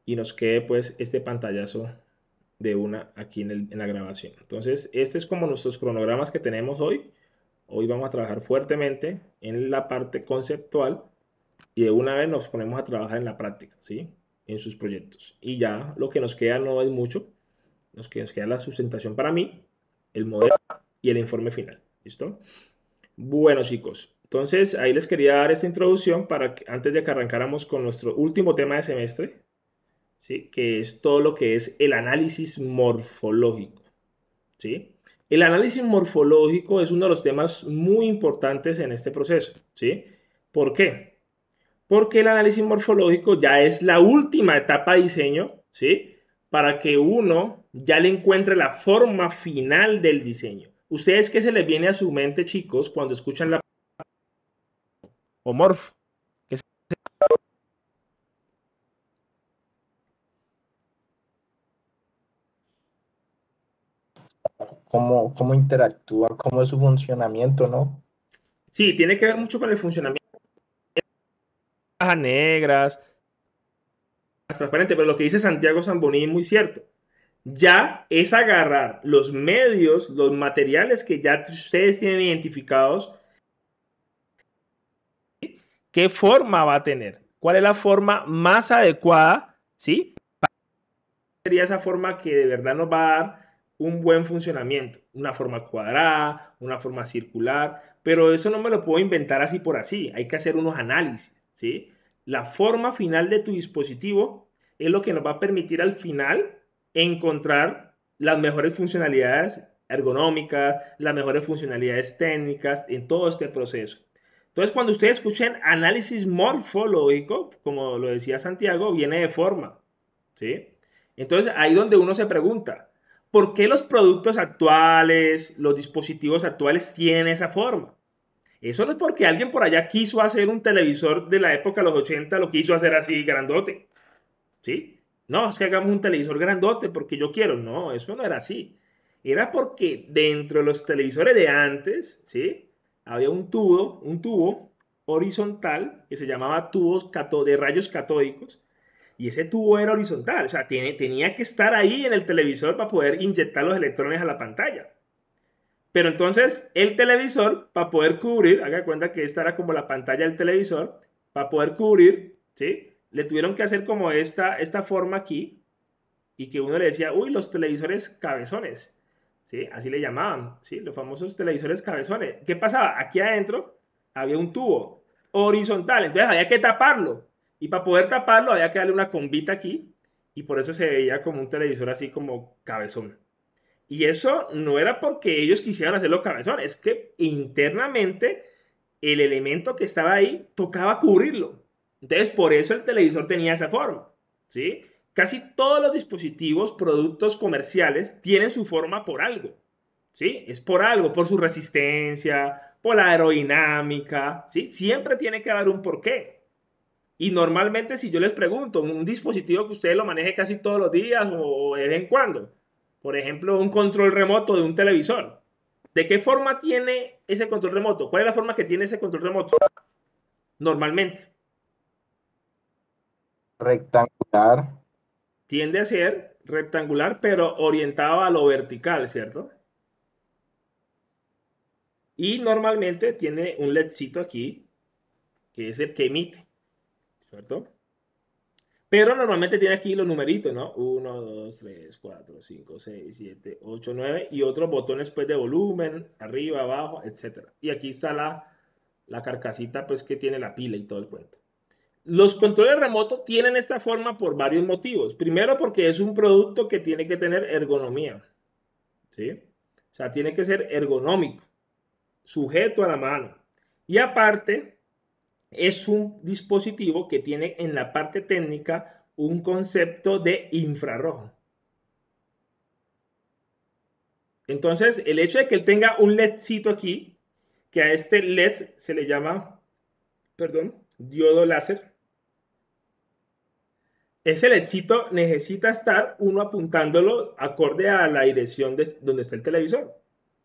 y nos quede pues este pantallazo de una aquí en la grabación. Entonces, este es como nuestros cronogramas que tenemos hoy. Hoy vamos a trabajar fuertemente en la parte conceptual y de una vez nos ponemos a trabajar en la práctica, ¿sí? En sus proyectos. Y ya lo que nos queda no es mucho, nos queda la sustentación para mí, el modelo y el informe final. ¿Listo? Bueno, chicos, entonces ahí les quería dar esta introducción para que antes de que arrancáramos con nuestro último tema de semestre, ¿sí? Que es todo lo que es el análisis morfológico, ¿sí? El análisis morfológico es uno de los temas muy importantes en este proceso, ¿sí? ¿Por qué? Porque el análisis morfológico ya es la última etapa de diseño, ¿sí? Para que uno ya le encuentre la forma final del diseño. ¿Ustedes qué se les viene a su mente, chicos, cuando escuchan la o morf? ¿Qué cómo interactúa, cómo es su funcionamiento, ¿no? Sí, tiene que ver mucho con el funcionamiento de las negras, transparente, pero lo que dice Santiago Zamboní es muy cierto. Ya es agarrar los medios, los materiales que ya ustedes tienen identificados, qué forma va a tener, cuál es la forma más adecuada, ¿sí? Sería esa forma que de verdad nos va a dar un buen funcionamiento, una forma cuadrada, una forma circular, pero eso no me lo puedo inventar así por así, hay que hacer unos análisis, ¿sí? La forma final de tu dispositivo es lo que nos va a permitir al final encontrar las mejores funcionalidades ergonómicas, las mejores funcionalidades técnicas en todo este proceso. Entonces, cuando ustedes escuchen análisis morfológico, como lo decía Santiago, viene de forma, ¿sí? Entonces, ahí donde uno se pregunta, ¿por qué los productos actuales, los dispositivos actuales tienen esa forma? Eso no es porque alguien por allá quiso hacer un televisor de la época de los 80, lo quiso hacer así grandote, ¿sí? No, es que hagamos un televisor grandote porque yo quiero. No, eso no era así. Era porque dentro de los televisores de antes, ¿sí? Había un tubo horizontal que se llamaba tubos de rayos catódicos y ese tubo era horizontal, o sea, tenía que estar ahí en el televisor para poder inyectar los electrones a la pantalla. Pero entonces el televisor, para poder cubrir, haga cuenta que esta era como la pantalla del televisor, para poder cubrir, ¿sí? Le tuvieron que hacer como esta forma aquí y que uno le decía, uy, los televisores cabezones, ¿sí? Así le llamaban, ¿sí? Los famosos televisores cabezones. ¿Qué pasaba? Aquí adentro había un tubo horizontal, entonces había que taparlo. Y para poder taparlo había que darle una combita aquí y por eso se veía como un televisor así como cabezón. Y eso no era porque ellos quisieran hacerlo cabezón, es que internamente el elemento que estaba ahí tocaba cubrirlo. Entonces, por eso el televisor tenía esa forma, ¿sí? Casi todos los dispositivos, productos comerciales, tienen su forma por algo, ¿sí? Es por algo, por su resistencia, por la aerodinámica, ¿sí? Siempre tiene que haber un porqué. Y normalmente si yo les pregunto, un dispositivo que usted lo maneje casi todos los días o de vez en cuando, por ejemplo, un control remoto de un televisor, ¿de qué forma tiene ese control remoto? ¿Cuál es la forma que tiene ese control remoto? Normalmente Rectangular. tiende a ser rectangular, pero orientado a lo vertical, ¿cierto? Y normalmente tiene un LEDcito aquí, que es el que emite, ¿cierto? Pero normalmente tiene aquí los numeritos, ¿no? Uno, 2, 3, 4, 5, 6, 7, 8, 9 y otros botones pues de volumen, arriba, abajo, etcétera. Y aquí está la carcasita pues que tiene la pila y todo el cuento. Los controles remotos tienen esta forma por varios motivos. Primero porque es un producto que tiene que tener ergonomía, ¿sí? O sea, tiene que ser ergonómico, sujeto a la mano. Y aparte, es un dispositivo que tiene en la parte técnica un concepto de infrarrojo. Entonces, el hecho de que él tenga un LEDcito aquí, que a este LED se le llama, perdón, diodo láser, ese LEDcito necesita estar uno apuntándolo acorde a la dirección de donde está el televisor.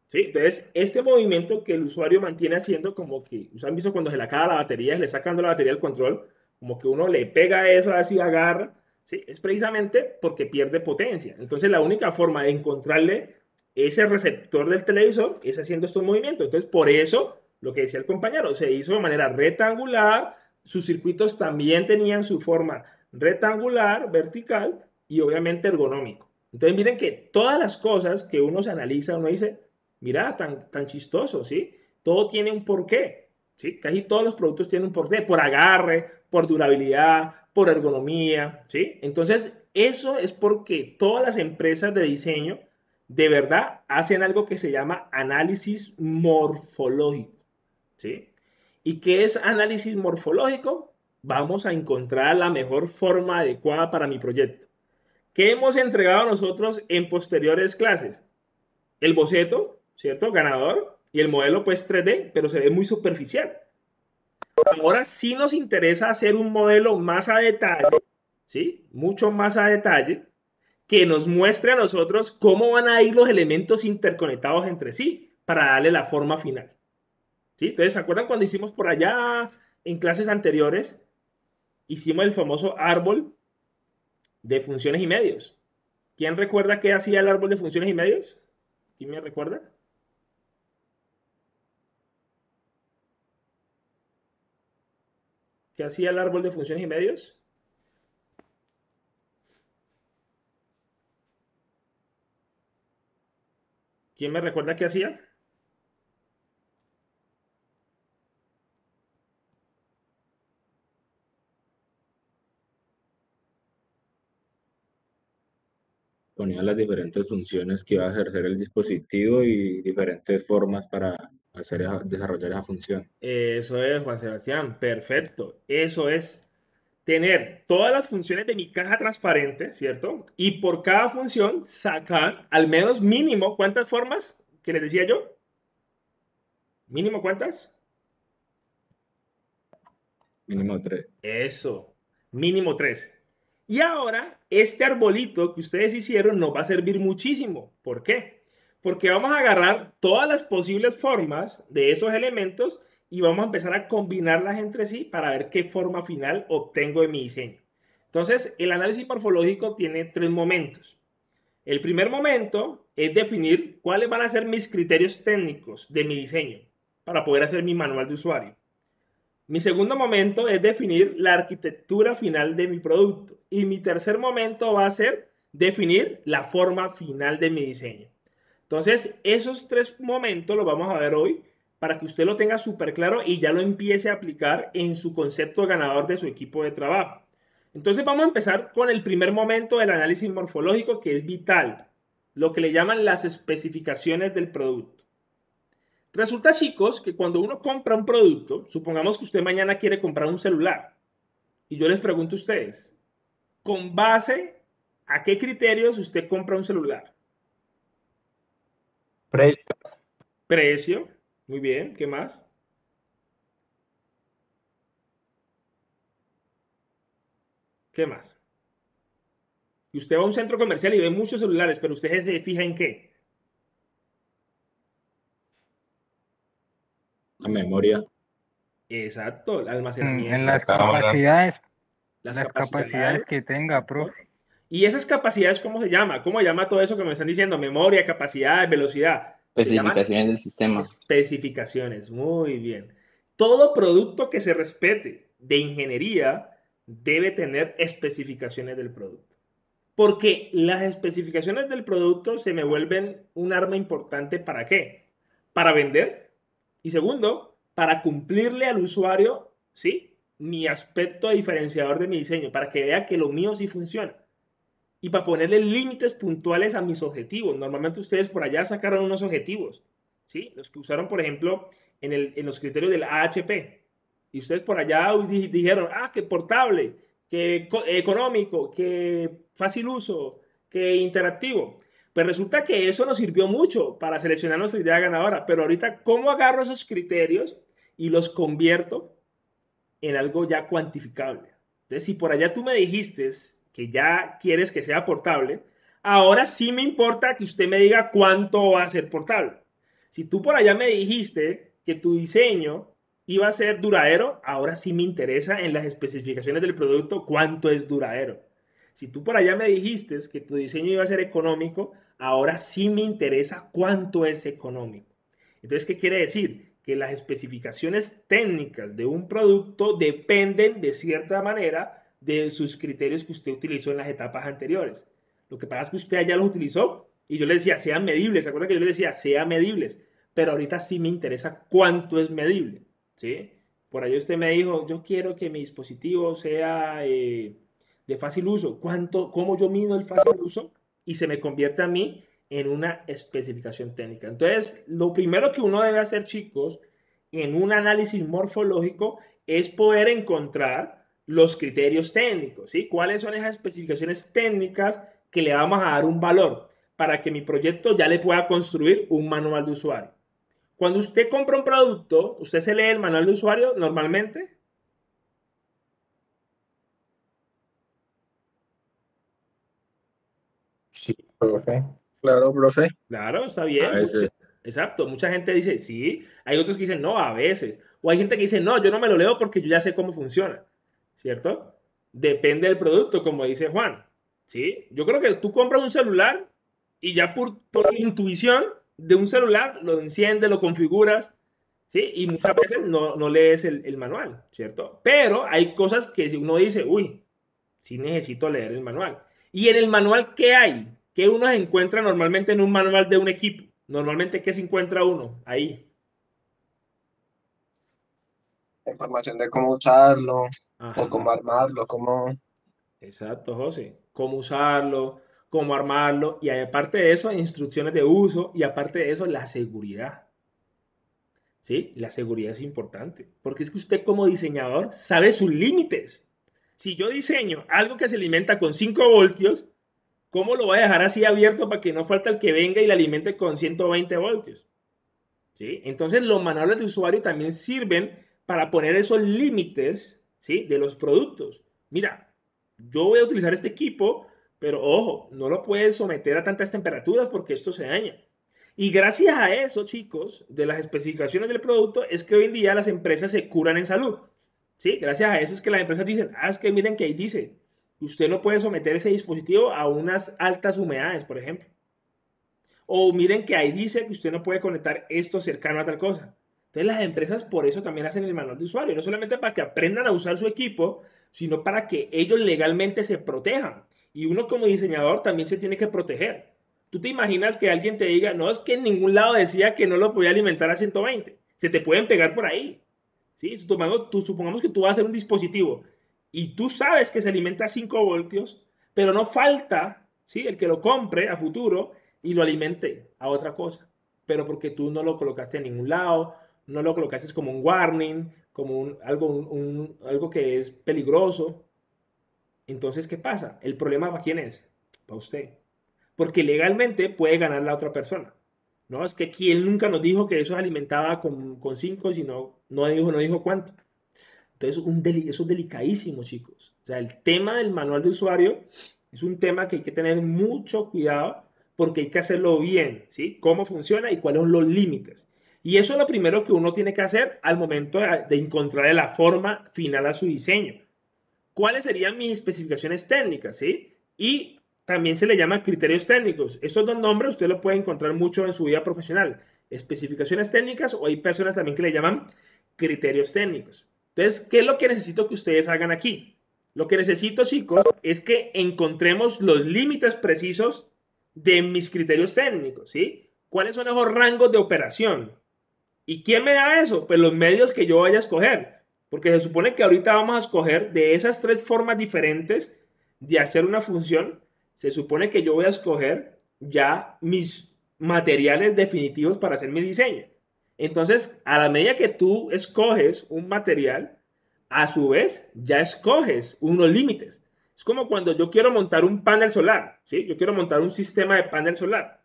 ¿Sí? Entonces, este movimiento que el usuario mantiene haciendo, como que, ¿ustedes han visto cuando se le acaba la batería, se le está sacando la batería del control? Como que uno le pega eso así, agarra, ¿sí? Es precisamente porque pierde potencia. Entonces la única forma de encontrarle ese receptor del televisor es haciendo estos movimientos. Entonces por eso, lo que decía el compañero, se hizo de manera rectangular, sus circuitos también tenían su forma rectangular, vertical y obviamente ergonómico. Entonces miren que todas las cosas que uno se analiza, uno dice, mira, tan chistoso, ¿sí? Todo tiene un porqué. ¿Sí? Casi todos los productos tienen un porqué, por agarre, por durabilidad, por ergonomía, ¿sí? Entonces, eso es porque todas las empresas de diseño de verdad hacen algo que se llama análisis morfológico, ¿sí? ¿Y qué es análisis morfológico? Vamos a encontrar la mejor forma adecuada para mi proyecto. ¿Qué hemos entregado nosotros en posteriores clases? El boceto, ¿cierto? Ganador, y el modelo pues 3D, pero se ve muy superficial. Ahora sí nos interesa hacer un modelo más a detalle, ¿sí? Mucho más a detalle, que nos muestre a nosotros cómo van a ir los elementos interconectados entre sí para darle la forma final, ¿sí? Entonces, ¿se acuerdan cuando hicimos por allá en clases anteriores? Hicimos el famoso árbol de funciones y medios. ¿Quién recuerda qué hacía el árbol de funciones y medios? ¿Quién me recuerda? ¿Qué hacía el árbol de funciones y medios? ¿Quién me recuerda qué hacía? Ponía las diferentes funciones que iba a ejercer el dispositivo y diferentes formas para desarrollar esa función. Eso es, Juan Sebastián, perfecto. Eso es tener todas las funciones de mi caja transparente, ¿cierto? Y por cada función sacar al menos mínimo, ¿cuántas formas? ¿Qué les decía yo? ¿Mínimo cuántas? Mínimo tres. Eso, mínimo tres. Y ahora, este arbolito que ustedes hicieron nos va a servir muchísimo. ¿Por qué? Porque vamos a agarrar todas las posibles formas de esos elementos y vamos a empezar a combinarlas entre sí para ver qué forma final obtengo de mi diseño. Entonces, el análisis morfológico tiene tres momentos. El primer momento es definir cuáles van a ser mis criterios técnicos de mi diseño para poder hacer mi manual de usuario. Mi segundo momento es definir la arquitectura final de mi producto. Y mi tercer momento va a ser definir la forma final de mi diseño. Entonces, esos tres momentos los vamos a ver hoy para que usted lo tenga súper claro y ya lo empiece a aplicar en su concepto ganador de su equipo de trabajo. Entonces, vamos a empezar con el primer momento del análisis morfológico que es vital, lo que le llaman las especificaciones del producto. Resulta, chicos, que cuando uno compra un producto, supongamos que usted mañana quiere comprar un celular, y yo les pregunto a ustedes, ¿con base a qué criterios usted compra un celular? Precio. Precio, muy bien, ¿qué más? ¿Qué más? Y usted va a un centro comercial y ve muchos celulares, pero usted se fija en qué. La memoria, Exacto, el En almacenamiento, la las cámara, las las capacidades, capacidades que tenga, exacto. profe. Y esas capacidades, ¿cómo se llama? ¿Cómo se llama todo eso que me están diciendo? Memoria, capacidad, velocidad. Se llaman Especificaciones del sistema. especificaciones. Muy bien. Todo producto que se respete de ingeniería debe tener especificaciones del producto. Porque las especificaciones del producto se me vuelven un arma importante ¿para qué? Para vender. Y segundo, para cumplirle al usuario, ¿sí? Mi aspecto diferenciador de mi diseño, para que vea que lo mío sí funciona y para ponerle límites puntuales a mis objetivos. Normalmente ustedes por allá sacaron unos objetivos, ¿sí? Los que usaron, por ejemplo, en los criterios del AHP. Y ustedes por allá dijeron, que portable, que económico, que fácil uso, que interactivo. Pues resulta que eso nos sirvió mucho para seleccionar nuestra idea ganadora. Pero ahorita, ¿cómo agarro esos criterios y los convierto en algo ya cuantificable? Entonces, si por allá tú me dijiste que ya quieres que sea portable, ahora sí me importa que usted me diga cuánto va a ser portable. Si tú por allá me dijiste que tu diseño iba a ser duradero, ahora sí me interesa en las especificaciones del producto cuánto es duradero. Si tú por allá me dijiste que tu diseño iba a ser económico, ahora sí me interesa cuánto es económico. Entonces, ¿qué quiere decir? Que las especificaciones técnicas de un producto dependen de cierta manera de sus criterios que usted utilizó en las etapas anteriores. Lo que pasa es que usted ya los utilizó y yo le decía, sean medibles. ¿Se acuerda que yo le decía, sean medibles? Pero ahorita sí me interesa cuánto es medible. ¿Sí? Por ahí usted me dijo, yo quiero que mi dispositivo sea de fácil uso. ¿Cómo yo mido el fácil uso? Y se me convierte a mí en una especificación técnica. Entonces, lo primero que uno debe hacer, chicos, en un análisis morfológico es poder encontrar los criterios técnicos, ¿sí? ¿Cuáles son esas especificaciones técnicas que le vamos a dar un valor para que mi proyecto ya le pueda construir un manual de usuario? Cuando usted compra un producto, ¿usted se lee el manual de usuario normalmente? Sí, profe. Claro, profe. Claro, está A bien. veces, Exacto. Mucha gente dice sí. Hay otros que dicen no, a veces. O hay gente que dice no, yo no me lo leo porque yo ya sé cómo funciona. ¿Cierto? Depende del producto, como dice Juan. ¿Sí? Yo creo que tú compras un celular y ya por intuición de un celular lo enciendes, lo configuras. ¿Sí? Y muchas veces no lees el manual. ¿Cierto? Pero hay cosas que uno dice, uy, sí necesito leer el manual. ¿Y en el manual qué hay? ¿Qué uno se encuentra normalmente en un manual de un equipo? Normalmente, ¿qué se encuentra uno ahí? Información de cómo usarlo o cómo Ajá, armarlo, cómo... exacto, José. Cómo usarlo, cómo armarlo, y aparte de eso, instrucciones de uso, y aparte de eso, la seguridad. ¿Sí? La seguridad es importante, porque es que usted como diseñador sabe sus límites. Si yo diseño algo que se alimenta con 5 voltios, ¿cómo lo voy a dejar así abierto para que no falte el que venga y le alimente con 120 voltios? ¿Sí? Entonces, los manuales de usuario también sirven para poner esos límites, ¿sí? De los productos. Mira, yo voy a utilizar este equipo, pero ojo, no lo puedes someter a tantas temperaturas porque esto se daña. Y gracias a eso, chicos, de las especificaciones del producto, es que hoy en día las empresas se curan en salud. ¿Sí? Gracias a eso es que las empresas dicen, es que miren que ahí dice, usted no puede someter ese dispositivo a unas altas humedades, por ejemplo. O miren que ahí dice que usted no puede conectar esto cercano a tal cosa. Entonces las empresas por eso también hacen el manual de usuario, no solamente para que aprendan a usar su equipo, sino para que ellos legalmente se protejan. Y uno como diseñador también se tiene que proteger. Tú te imaginas que alguien te diga, no, es que en ningún lado decía que no lo podía alimentar a 120. Se te pueden pegar por ahí. ¿Sí? Supongamos que tú vas a hacer un dispositivo y tú sabes que se alimenta a 5 voltios, pero no falta, ¿sí? El que lo compre a futuro y lo alimente a otra cosa. Pero porque tú no lo colocaste en ningún lado, no lo colocaste como un warning, como algo que es peligroso. Entonces, ¿qué pasa? ¿El problema para quién es? Para usted. Porque legalmente puede ganar la otra persona. No, es que aquí él nunca nos dijo que eso se alimentaba con 5, sino no dijo cuánto. Entonces, eso es delicadísimo, chicos. O sea, el tema del manual de usuario es un tema que hay que tener mucho cuidado porque hay que hacerlo bien, ¿sí? Cómo funciona y cuáles son los límites. Y eso es lo primero que uno tiene que hacer al momento de encontrar la forma final a su diseño. ¿Cuáles serían mis especificaciones técnicas, sí? Y también se le llama criterios técnicos. Esos dos nombres usted lo puede encontrar mucho en su vida profesional. Especificaciones técnicas o hay personas también que le llaman criterios técnicos. Entonces, ¿qué es lo que necesito que ustedes hagan aquí? Lo que necesito, chicos, es que encontremos los límites precisos de mis criterios técnicos, ¿sí? ¿Cuáles son esos rangos de operación? ¿Y quién me da eso? Pues los medios que yo vaya a escoger. Porque se supone que ahorita vamos a escoger de esas 3 formas diferentes de hacer una función. Se supone que yo voy a escoger ya mis materiales definitivos para hacer mi diseño. Entonces, a la medida que tú escoges un material, a su vez ya escoges unos límites. Es como cuando yo quiero montar un panel solar, ¿sí? Yo quiero montar un sistema de panel solar.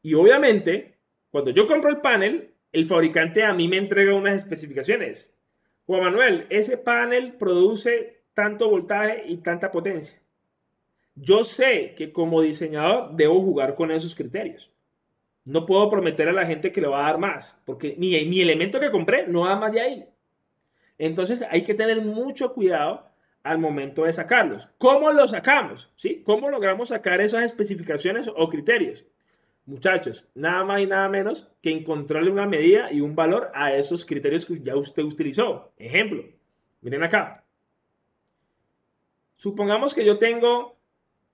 Y obviamente, cuando yo compro el panel, el fabricante a mí me entrega unas especificaciones. Juan Manuel, ese panel produce tanto voltaje y tanta potencia. Yo sé que como diseñador debo jugar con esos criterios. No puedo prometer a la gente que le va a dar más, porque mi elemento que compré no da más de ahí. Entonces hay que tener mucho cuidado al momento de sacarlos. ¿Cómo los sacamos? ¿Sí? ¿Cómo logramos sacar esas especificaciones o criterios? Muchachos, nada más y nada menos que encontrarle una medida y un valor a esos criterios que ya usted utilizó. Ejemplo, miren acá. Supongamos que yo tengo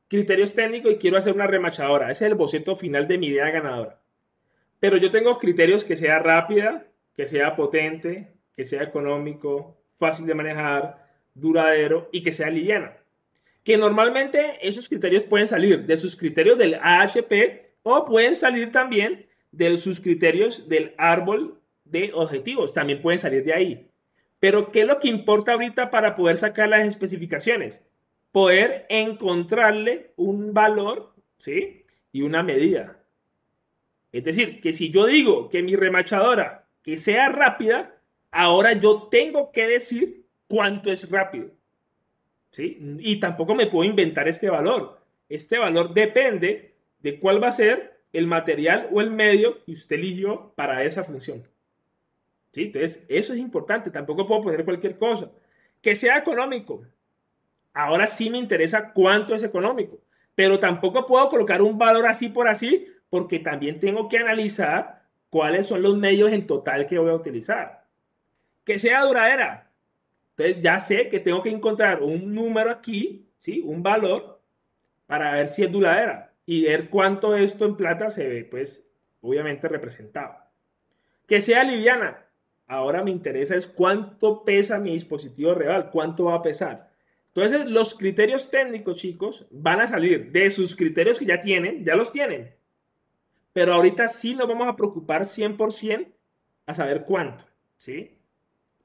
criterios técnicos y quiero hacer una remachadora. Ese es el boceto final de mi idea ganadora. Pero yo tengo criterios que sea rápida, que sea potente, que sea económico, fácil de manejar, duradero y que sea liviana. Que normalmente esos criterios pueden salir de sus criterios del AHP o pueden salir también de sus criterios del árbol de objetivos. También pueden salir de ahí. Pero ¿qué es lo que importa ahorita para poder sacar las especificaciones? Poder encontrarle un valor, ¿sí? Y una medida. Es decir, que si yo digo que mi remachadora que sea rápida, ahora yo tengo que decir cuánto es rápido. ¿Sí? Y tampoco me puedo inventar este valor. Este valor depende de cuál va a ser el material o el medio que usted eligió para esa función. ¿Sí? Entonces, eso es importante. Tampoco puedo poner cualquier cosa. Que sea económico. Ahora sí me interesa cuánto es económico. Pero tampoco puedo colocar un valor así por así, porque también tengo que analizar cuáles son los medios en total que voy a utilizar. Que sea duradera. Entonces ya sé que tengo que encontrar un número aquí, ¿sí? Un valor para ver si es duradera y ver cuánto esto en plata se ve, pues, obviamente representado. Que sea liviana. Ahora me interesa es cuánto pesa mi dispositivo real, cuánto va a pesar. Entonces, los criterios técnicos, chicos, van a salir de sus criterios que ya los tienen. Pero ahorita sí nos vamos a preocupar 100% a saber cuánto, ¿sí?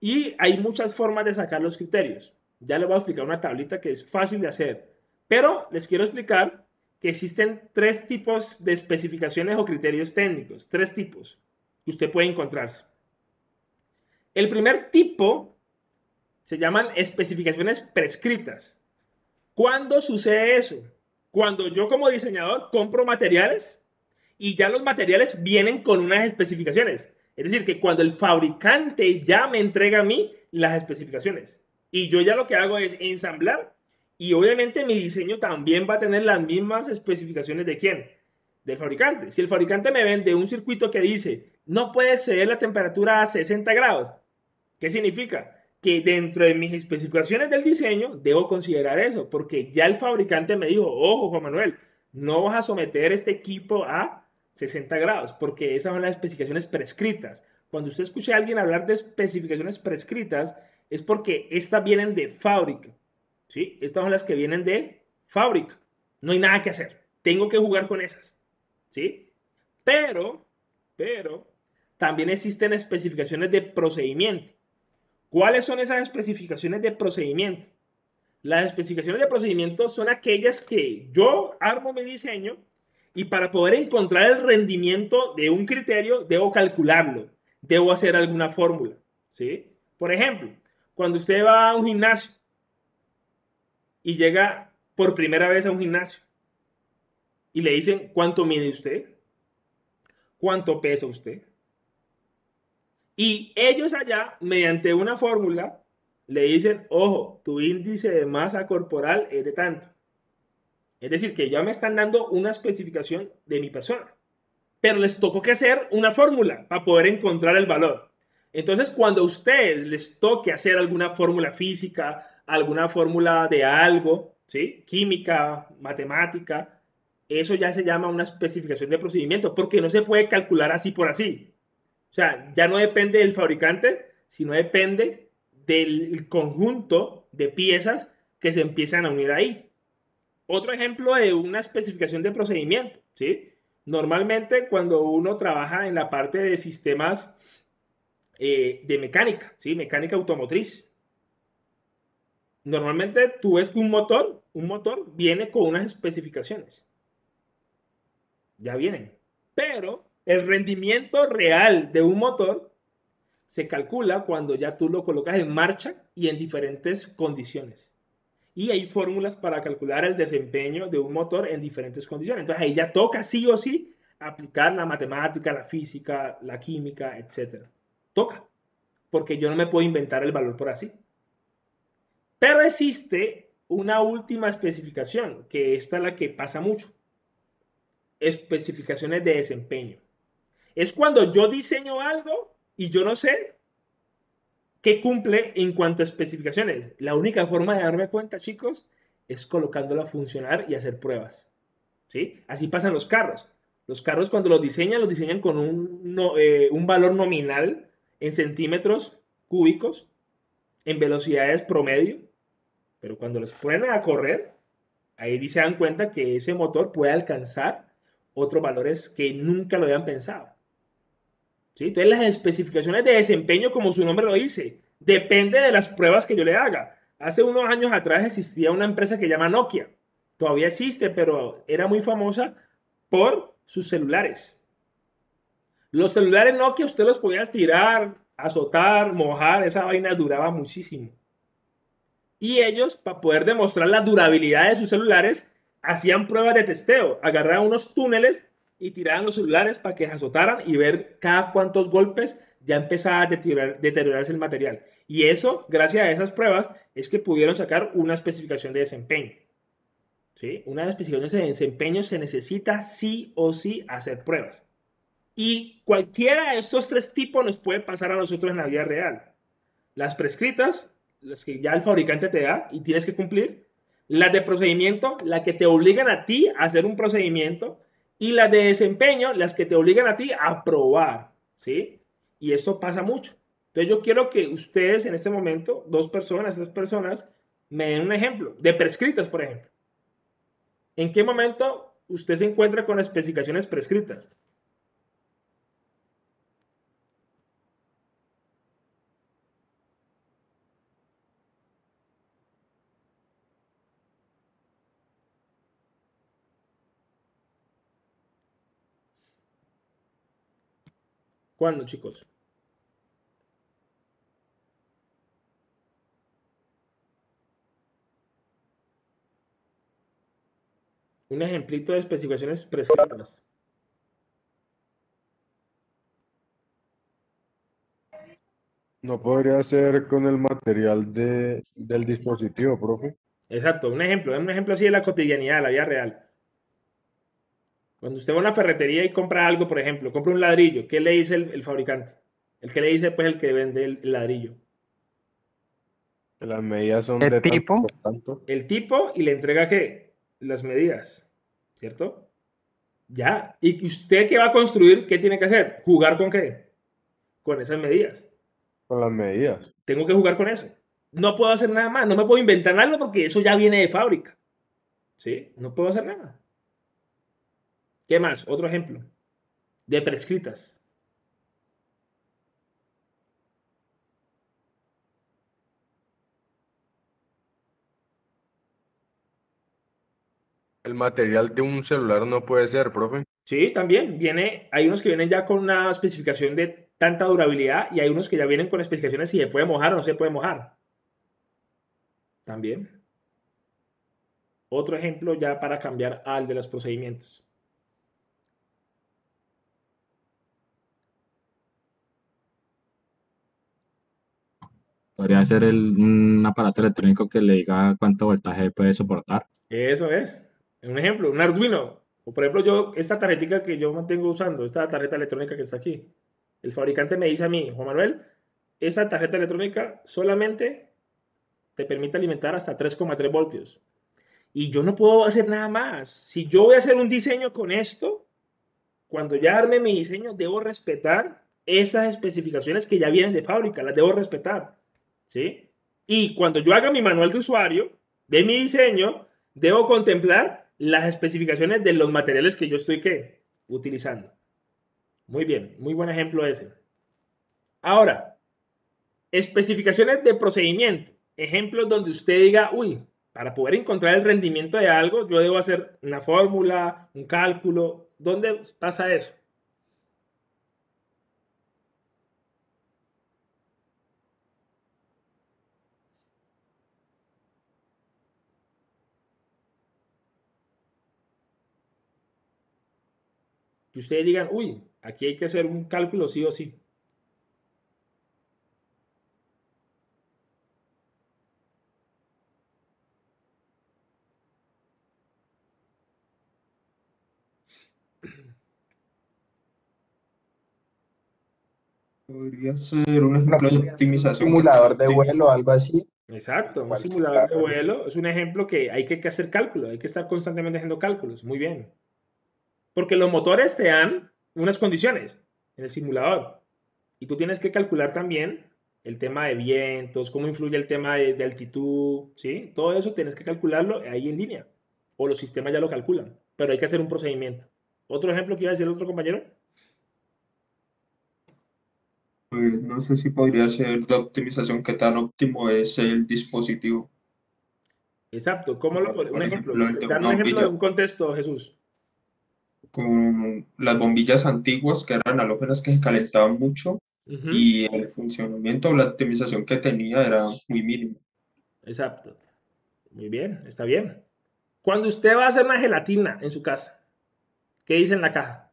Y hay muchas formas de sacar los criterios. Ya les voy a explicar una tablita que es fácil de hacer. Pero les quiero explicar que existen 3 tipos de especificaciones o criterios técnicos. 3 tipos que usted puede encontrarse. El primer tipo se llaman especificaciones prescritas. ¿Cuándo sucede eso? Cuando yo como diseñador compro materiales y ya los materiales vienen con unas especificaciones. Es decir, que cuando el fabricante ya me entrega a mí las especificaciones y yo ya lo que hago es ensamblar y obviamente mi diseño también va a tener las mismas especificaciones de quién, del fabricante. Si el fabricante me vende un circuito que dice no puede exceder la temperatura a 60 grados, ¿qué significa? Que dentro de mis especificaciones del diseño debo considerar eso, porque ya el fabricante me dijo, ojo Juan Manuel, no vas a someter este equipo a 60 grados, porque esas son las especificaciones prescritas. Cuando usted escuche a alguien hablar de especificaciones prescritas, es porque estas vienen de fábrica, ¿sí? Estas son las que vienen de fábrica. No hay nada que hacer. Tengo que jugar con esas, ¿sí? Pero, también existen especificaciones de procedimiento. ¿Cuáles son esas especificaciones de procedimiento? Las especificaciones de procedimiento son aquellas que yo armo mi diseño y para poder encontrar el rendimiento de un criterio debo calcularlo, debo hacer alguna fórmula, ¿sí? Por ejemplo, cuando usted va a un gimnasio y llega por primera vez a un gimnasio y le dicen cuánto mide usted, cuánto pesa usted, y ellos allá, mediante una fórmula, le dicen, ojo, tu índice de masa corporal es de tanto. Es decir, que ya me están dando una especificación de mi persona. Pero les tocó que hacer una fórmula para poder encontrar el valor. Entonces, cuando a ustedes les toque hacer alguna fórmula física, alguna fórmula de algo, ¿sí? Química, matemática, eso ya se llama una especificación de procedimiento, porque no se puede calcular así por así. O sea, ya no depende del fabricante, sino depende del conjunto de piezas que se empiezan a unir ahí. Otro ejemplo de una especificación de procedimiento, ¿sí? Normalmente cuando uno trabaja en la parte de sistemas de mecánica, ¿sí? Mecánica automotriz. Normalmente tú ves que un motor viene con unas especificaciones. Ya vienen. Pero el rendimiento real de un motor se calcula cuando ya tú lo colocas en marcha y en diferentes condiciones. Y hay fórmulas para calcular el desempeño de un motor en diferentes condiciones. Entonces ahí ya toca sí o sí aplicar la matemática, la física, la química, etc. Toca, porque yo no me puedo inventar el valor por así. Pero existe una última especificación, que esta es la que pasa mucho. Especificaciones de desempeño. Es cuando yo diseño algo y yo no sé qué cumple en cuanto a especificaciones. La única forma de darme cuenta, chicos, es colocándolo a funcionar y hacer pruebas. ¿Sí? Así pasan los carros. Los carros cuando los diseñan con un valor nominal en centímetros cúbicos, en velocidades promedio, pero cuando los ponen a correr, ahí se dan cuenta que ese motor puede alcanzar otros valores que nunca lo habían pensado. ¿Sí? Entonces las especificaciones de desempeño, como su nombre lo dice, depende de las pruebas que yo le haga. Hace unos años atrás existía una empresa que se llama Nokia. Todavía existe, pero era muy famosa por sus celulares. Los celulares Nokia usted los podía tirar, azotar, mojar, esa vaina duraba muchísimo. Y ellos, para poder demostrar la durabilidad de sus celulares, hacían pruebas de testeo. Agarraban unos túneles y tiraban los celulares para que se azotaran y ver cada cuántos golpes ya empezaba a deteriorarse el material. Y eso, gracias a esas pruebas, es que pudieron sacar una especificación de desempeño. ¿Sí? Una especificación de desempeño se necesita sí o sí hacer pruebas. Y cualquiera de estos tres tipos nos puede pasar a nosotros en la vida real. Las prescritas, las que ya el fabricante te da y tienes que cumplir. Las de procedimiento, las que te obligan a ti a hacer un procedimiento. Y las de desempeño, las que te obligan a ti a probar. ¿Sí? Y eso pasa mucho. Entonces yo quiero que ustedes en este momento, dos personas, tres personas, me den un ejemplo de prescritas, por ejemplo. ¿En qué momento usted se encuentra con especificaciones prescritas? ¿Cuándo, chicos? Un ejemplito de especificaciones prescritas. No podría ser con el material del dispositivo, profe. Exacto, un ejemplo así de la cotidianidad, de la vida real. Cuando usted va a una ferretería y compra algo, por ejemplo, compra un ladrillo, ¿qué le dice el fabricante? El que le dice, pues, el que vende el ladrillo. Que las medidas son ¿Qué de tanto tipo? por tanto. El tipo y le entrega, ¿qué? Las medidas, ¿cierto? Ya. ¿Y usted qué va a construir? ¿Qué tiene que hacer? ¿Jugar con qué? Con esas medidas. Con las medidas. Tengo que jugar con eso. No puedo hacer nada más, no me puedo inventar algo porque eso ya viene de fábrica. ¿Sí? No puedo hacer nada. ¿Qué más? Otro ejemplo. De prescritas. El material de un celular no puede ser, profe. Sí, también hay unos que vienen ya con una especificación de tanta durabilidad y hay unos que ya vienen con especificaciones si se puede mojar o no se puede mojar. También. Otro ejemplo ya para cambiar al de los procedimientos. Podría ser un aparato electrónico que le diga cuánto voltaje puede soportar. Eso es. Un ejemplo, un Arduino. O por ejemplo, esta tarjetita que yo mantengo usando, esta tarjeta electrónica que está aquí. El fabricante me dice a mí, Juan Manuel, esta tarjeta electrónica solamente te permite alimentar hasta 3,3 voltios. Y yo no puedo hacer nada más. Si yo voy a hacer un diseño con esto, cuando ya arme mi diseño, debo respetar esas especificaciones que ya vienen de fábrica, las debo respetar. ¿Sí? Y cuando yo haga mi manual de usuario de mi diseño, debo contemplar las especificaciones de los materiales que yo estoy utilizando. Muy bien, muy buen ejemplo ese. Ahora, especificaciones de procedimiento. Ejemplos donde usted diga, uy, para poder encontrar el rendimiento de algo, yo debo hacer una fórmula, un cálculo. ¿Dónde pasa eso? Que ustedes digan, uy, aquí hay que hacer un cálculo sí o sí. Podría ser un No, ejemplo de un optimización que simulador de vuelo, algo así. Exacto, un ¿Cuál simulador de simulador es? vuelo es un ejemplo que hay que hacer cálculos, hay que estar constantemente haciendo cálculos. Muy bien. Porque los motores te dan unas condiciones en el simulador y tú tienes que calcular también el tema de vientos, cómo influye el tema de altitud, ¿sí? Todo eso tienes que calcularlo ahí en línea o los sistemas ya lo calculan, pero hay que hacer un procedimiento. ¿Otro ejemplo que iba a decir el otro compañero? pues, no sé si podría ser de optimización, qué tan óptimo es el dispositivo. Exacto, ¿cómo lo un Por ejemplo? ejemplo, el de Dan una un ejemplo de bombilla un contexto, Jesús. con las bombillas antiguas que eran halógenas que se calentaban mucho Ujú. y el funcionamiento o la optimización que tenía era muy mínimo. Exacto. Muy bien, está bien. Cuando usted va a hacer una gelatina en su casa, ¿qué dice en la caja?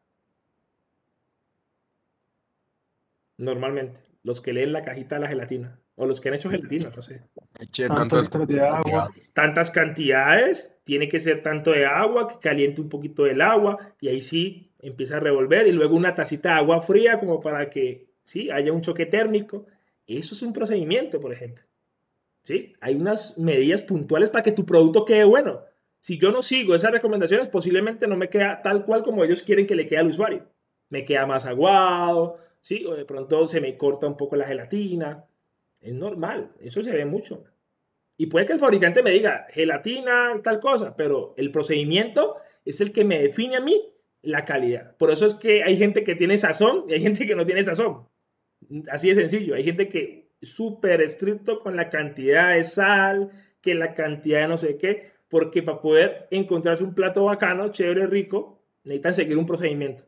Normalmente, los que leen la cajita de la gelatina, o los que han hecho gelatina, no sé. Eché Tantos tantas litros de agua. Tantas cantidades, tiene que ser tanto de agua, que caliente un poquito el agua, y ahí sí empieza a revolver, y luego una tacita de agua fría como para que, sí, haya un choque térmico. Eso es un procedimiento, por ejemplo. ¿Sí? Hay unas medidas puntuales para que tu producto quede bueno. Si yo no sigo esas recomendaciones, posiblemente no me queda tal cual como ellos quieren que le quede al usuario. Me queda más aguado, ¿sí? O de pronto se me corta un poco la gelatina. Es normal, eso se ve mucho. Y puede que el fabricante me diga gelatina, tal cosa, pero el procedimiento es el que me define a mí la calidad. Por eso es que hay gente que tiene sazón y hay gente que no tiene sazón. Así de sencillo. Hay gente que es súper estricto con la cantidad de sal, que la cantidad de no sé qué, porque para poder encontrarse un plato bacano, chévere, rico, necesitan seguir un procedimiento,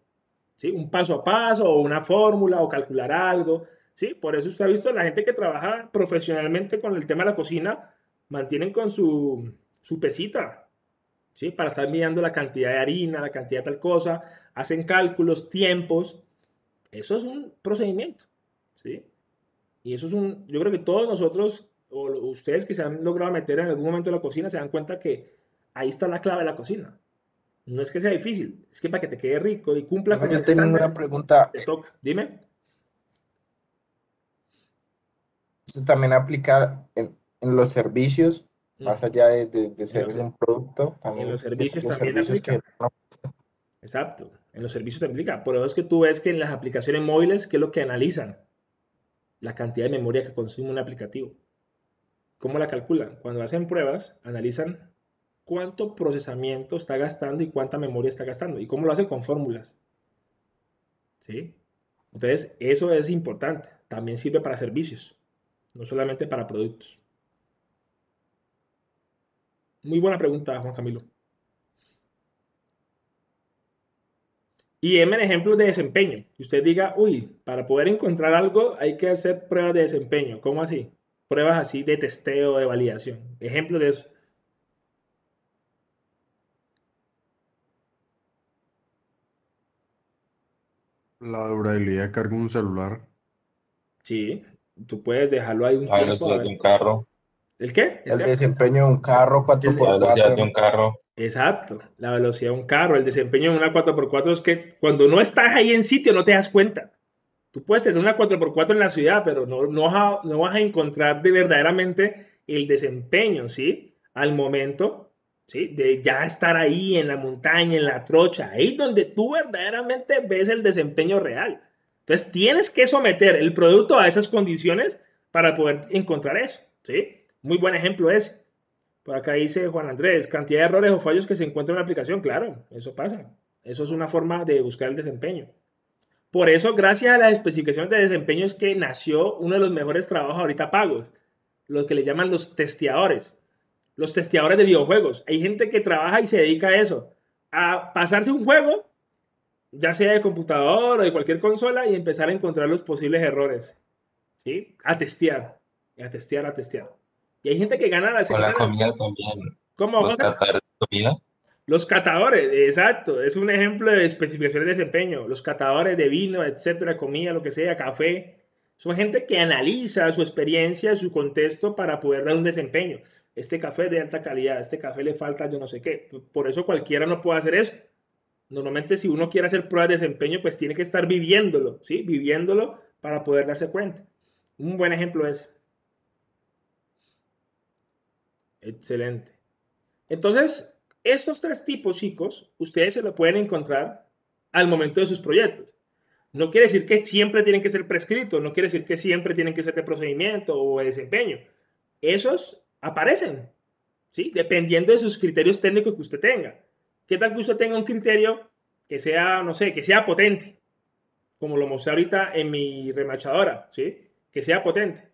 ¿sí? Un paso a paso o una fórmula o calcular algo, ¿sí? Por eso usted ha visto la gente que trabaja profesionalmente con el tema de la cocina, mantienen con su pesita, ¿sí? Para estar midiendo la cantidad de harina, la cantidad de tal cosa, hacen cálculos, tiempos. Eso es un procedimiento, ¿sí? Y eso es un, yo creo que todos nosotros, o ustedes que se han logrado meter en algún momento en la cocina, se dan cuenta que ahí está la clave de la cocina. No es que sea difícil, es que para que te quede rico y cumpla Bueno, con el yo tengo una estándar, pregunta. te toca. Dime. Esto también aplicar en los servicios, más Ujú. allá de En ser los, un producto, en también los de servicios los también servicios que... aplica. Exacto. En los servicios te aplica. Por eso es que tú ves que en las aplicaciones móviles, ¿qué es lo que analizan? La cantidad de memoria que consume un aplicativo. ¿Cómo la calculan? Cuando hacen pruebas, analizan cuánto procesamiento está gastando y cuánta memoria está gastando. ¿Y cómo lo hacen? Con fórmulas. ¿Sí? Entonces, eso es importante. También sirve para servicios, no solamente para productos. Muy buena pregunta, Juan Camilo. Y denme ejemplos de desempeño. Que usted diga, uy, para poder encontrar algo hay que hacer pruebas de desempeño. ¿Cómo así? Pruebas así de testeo, de validación. Ejemplos de eso. La durabilidad de carga de un celular. Sí, tú puedes dejarlo ahí un La tiempo a velocidad de ver. un carro, ¿El qué? El Esteban. desempeño de un carro El la de- velocidad 4x4. de un carro, Exacto, la velocidad de un carro, el desempeño en una 4x4 es que cuando no estás ahí en sitio no te das cuenta. Tú puedes tener una 4x4 en la ciudad, pero no vas a encontrar de verdaderamente el desempeño, ¿sí? Al momento, ¿sí? De ya estar ahí en la montaña, en la trocha, ahí donde tú verdaderamente ves el desempeño real. Entonces tienes que someter el producto a esas condiciones para poder encontrar eso, ¿sí? Muy buen ejemplo es, por acá dice Juan Andrés, cantidad de errores o fallos que se encuentran en la aplicación, claro, eso pasa. Eso es una forma de buscar el desempeño. Por eso, gracias a las especificaciones de desempeño es que nació uno de los mejores trabajos ahorita pagos, los que le llaman los testeadores de videojuegos. Hay gente que trabaja y se dedica a eso, a pasarse un juego, ya sea de computador o de cualquier consola, y empezar a encontrar los posibles errores, ¿sí? A testear, a testear, a testear. Y hay gente que gana, se con la gana, comida también, ¿cómo, los José? catadores de comida. Los catadores, exacto, es un ejemplo de especificaciones de desempeño. Los catadores de vino, etcétera, comida, lo que sea, café, son gente que analiza su experiencia, su contexto para poder dar un desempeño. Este café es de alta calidad, este café le falta yo no sé qué. Por eso cualquiera no puede hacer esto. Normalmente si uno quiere hacer pruebas de desempeño, pues tiene que estar viviéndolo, ¿sí? Viviéndolo para poder darse cuenta. Un buen ejemplo es. Excelente. Entonces, estos tres tipos, chicos, ustedes se lo pueden encontrar al momento de sus proyectos. No quiere decir que siempre tienen que ser prescritos, no quiere decir que siempre tienen que ser de procedimiento o de desempeño. Esos aparecen, ¿sí? Dependiendo de sus criterios técnicos que usted tenga. ¿Qué tal que usted tenga un criterio que sea, no sé, que sea potente? Como lo mostré ahorita en mi remachadora, ¿sí? Que sea potente.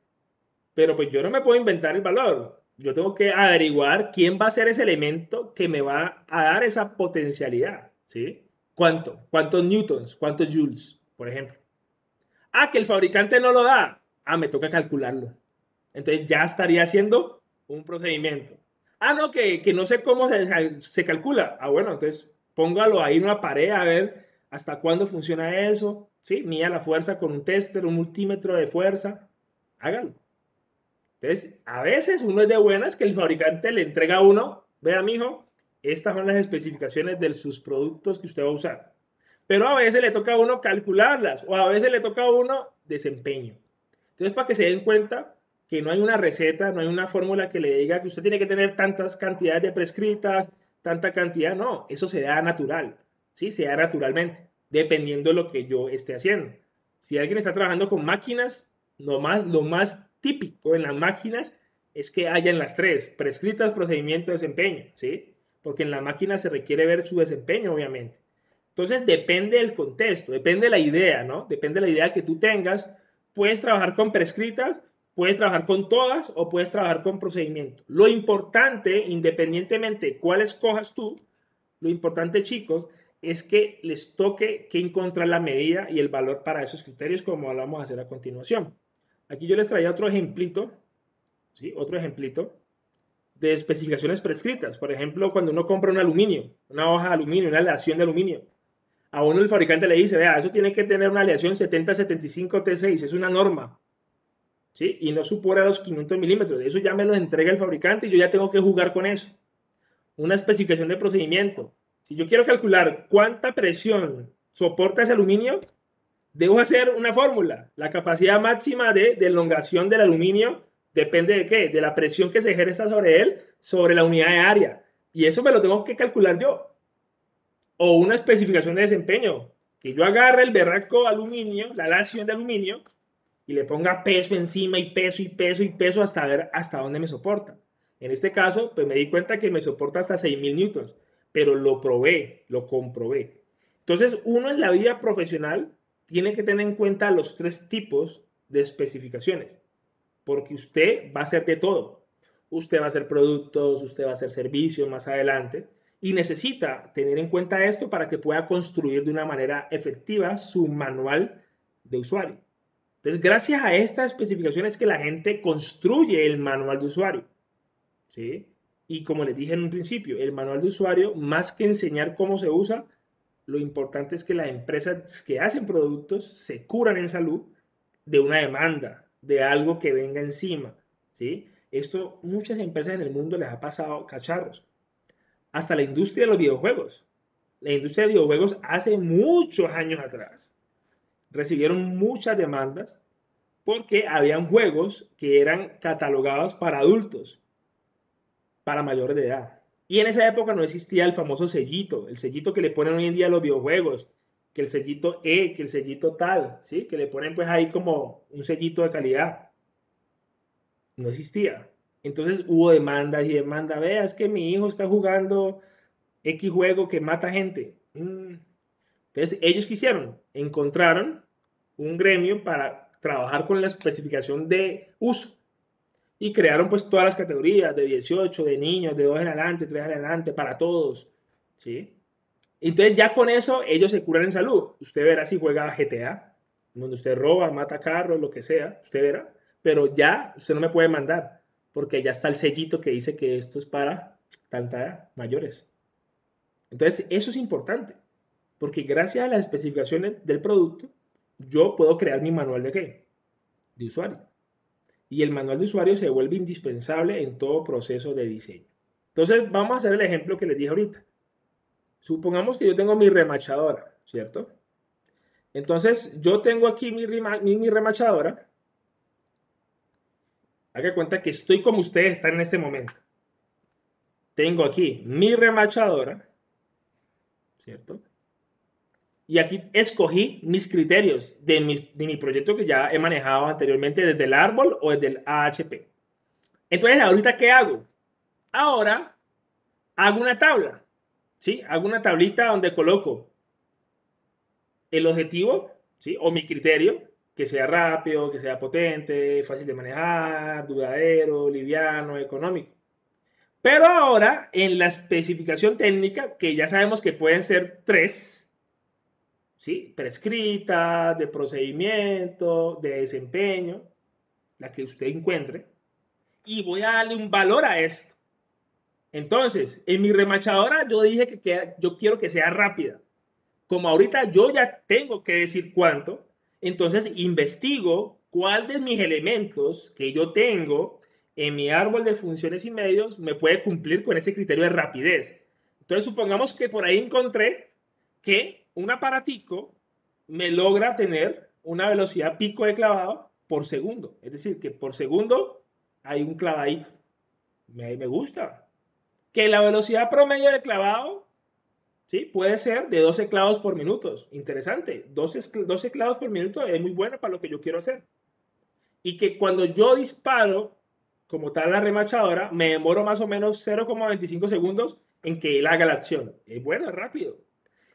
Pero pues yo no me puedo inventar el valor. Yo tengo que averiguar quién va a ser ese elemento que me va a dar esa potencialidad, ¿sí? ¿Cuánto? ¿Cuántos newtons? ¿Cuántos joules? Por ejemplo. Ah, que el fabricante no lo da. Ah, me toca calcularlo. Entonces ya estaría haciendo un procedimiento. Ah, no, que no sé cómo se calcula. Ah, bueno, entonces póngalo ahí en una pared a ver hasta cuándo funciona eso. ¿Sí? Mida la fuerza con un tester, un multímetro de fuerza. Hágalo. Entonces, a veces uno es de buenas que el fabricante le entrega a uno, vea, mijo, estas son las especificaciones de sus productos que usted va a usar. Pero a veces le toca a uno calcularlas o a veces le toca a uno desempeño. Entonces, para que se den cuenta que no hay una receta, no hay una fórmula que le diga que usted tiene que tener tantas cantidades de prescritas, tanta cantidad, no, eso se da natural, ¿sí? Se da naturalmente, dependiendo de lo que yo esté haciendo. Si alguien está trabajando con máquinas, lo más típico en las máquinas es que hayan las tres, prescritas, procedimiento, desempeño, ¿sí? Porque en la máquina se requiere ver su desempeño, obviamente. Entonces, depende del contexto, depende de la idea, ¿no? Depende de la idea que tú tengas. Puedes trabajar con prescritas, puedes trabajar con todas o puedes trabajar con procedimiento. Lo importante, independientemente cuál escojas tú, lo importante, chicos, es que les toque que encontrar la medida y el valor para esos criterios, como vamos a hacer a continuación. Aquí yo les traía otro ejemplito, ¿sí? Otro ejemplito de especificaciones prescritas. Por ejemplo, cuando uno compra un aluminio, una hoja de aluminio, una aleación de aluminio, a uno el fabricante le dice, vea, eso tiene que tener una aleación 7075 T6, es una norma, ¿sí? Y no supera los 500 milímetros. Eso ya me lo entrega el fabricante y yo ya tengo que jugar con eso. Una especificación de procedimiento. Si yo quiero calcular cuánta presión soporta ese aluminio, debo hacer una fórmula. La capacidad máxima de elongación del aluminio depende de qué? De la presión que se ejerza sobre él, sobre la unidad de área. Y eso me lo tengo que calcular yo. O una especificación de desempeño. Que yo agarre el berraco aluminio, la aleación de aluminio, y le ponga peso encima y peso y peso y peso hasta ver hasta dónde me soporta. En este caso, pues me di cuenta que me soporta hasta 6.000 newtons, pero lo probé, lo comprobé. Entonces, uno en la vida profesional tiene que tener en cuenta los tres tipos de especificaciones, porque usted va a hacer de todo. Usted va a hacer productos, usted va a hacer servicios más adelante, y necesita tener en cuenta esto para que pueda construir de una manera efectiva su manual de usuario. Entonces, gracias a estas especificaciones que la gente construye el manual de usuario, ¿sí? Y como les dije en un principio, el manual de usuario, más que enseñar cómo se usa, lo importante es que las empresas que hacen productos se curan en salud de una demanda, de algo que venga encima, ¿sí? Esto muchas empresas en el mundo les ha pasado cacharros. Hasta la industria de los videojuegos. La industria de videojuegos hace muchos años atrás recibieron muchas demandas porque habían juegos que eran catalogados para adultos, para mayores de edad. Y en esa época no existía el famoso sellito, el sellito que le ponen hoy en día a los videojuegos, que el sellito E, que el sellito tal, ¿sí? Que le ponen pues ahí como un sellito de calidad. No existía. Entonces hubo demandas y demandas. Vea, es que mi hijo está jugando X juego que mata gente. Entonces ellos quisieron, encontraron un gremio para trabajar con la especificación de uso y crearon pues todas las categorías de 18, de niños, de 2 en adelante, 3 en adelante, para todos, ¿sí? Entonces ya con eso ellos se curan en salud. Usted verá si juega GTA, donde usted roba, mata carros, lo que sea, usted verá, pero ya usted no me puede mandar, porque ya está el sellito que dice que esto es para tanta edad, mayores. Entonces eso es importante, porque gracias a las especificaciones del producto, yo puedo crear mi manual de qué? De usuario. Y el manual de usuario se vuelve indispensable en todo proceso de diseño. Entonces, vamos a hacer el ejemplo que les dije ahorita. Supongamos que yo tengo mi remachadora, ¿cierto? Entonces, yo tengo aquí mi remachadora. Haga cuenta que estoy como ustedes están en este momento. Tengo aquí mi remachadora, ¿cierto? Y aquí escogí mis criterios de mi proyecto que ya he manejado anteriormente desde el árbol o desde el AHP. Entonces, ¿ahorita qué hago? Ahora hago una tabla, ¿sí? Hago una tablita donde coloco el objetivo, ¿sí? O mi criterio, que sea rápido, que sea potente, fácil de manejar, duradero, liviano, económico. Pero ahora, en la especificación técnica, que ya sabemos que pueden ser 3, ¿sí? Prescrita, de procedimiento, de desempeño, la que usted encuentre, y voy a darle un valor a esto. Entonces, en mi remachadora yo dije que yo quiero que sea rápida. Como ahorita yo ya tengo que decir cuánto, entonces investigo cuál de mis elementos que yo tengo en mi árbol de funciones y medios me puede cumplir con ese criterio de rapidez. Entonces, supongamos que por ahí encontré que un aparatico me logra tener una velocidad pico de clavado por segundo. Es decir, que por segundo hay un clavadito. Me gusta. Que la velocidad promedio de clavado, ¿sí? Puede ser de 12 clavos por minuto. Interesante. 12 clavos por minuto es muy bueno para lo que yo quiero hacer. Y que cuando yo disparo, como tal la remachadora, me demoro más o menos 0,25 segundos en que él haga la acción. Es bueno, es rápido.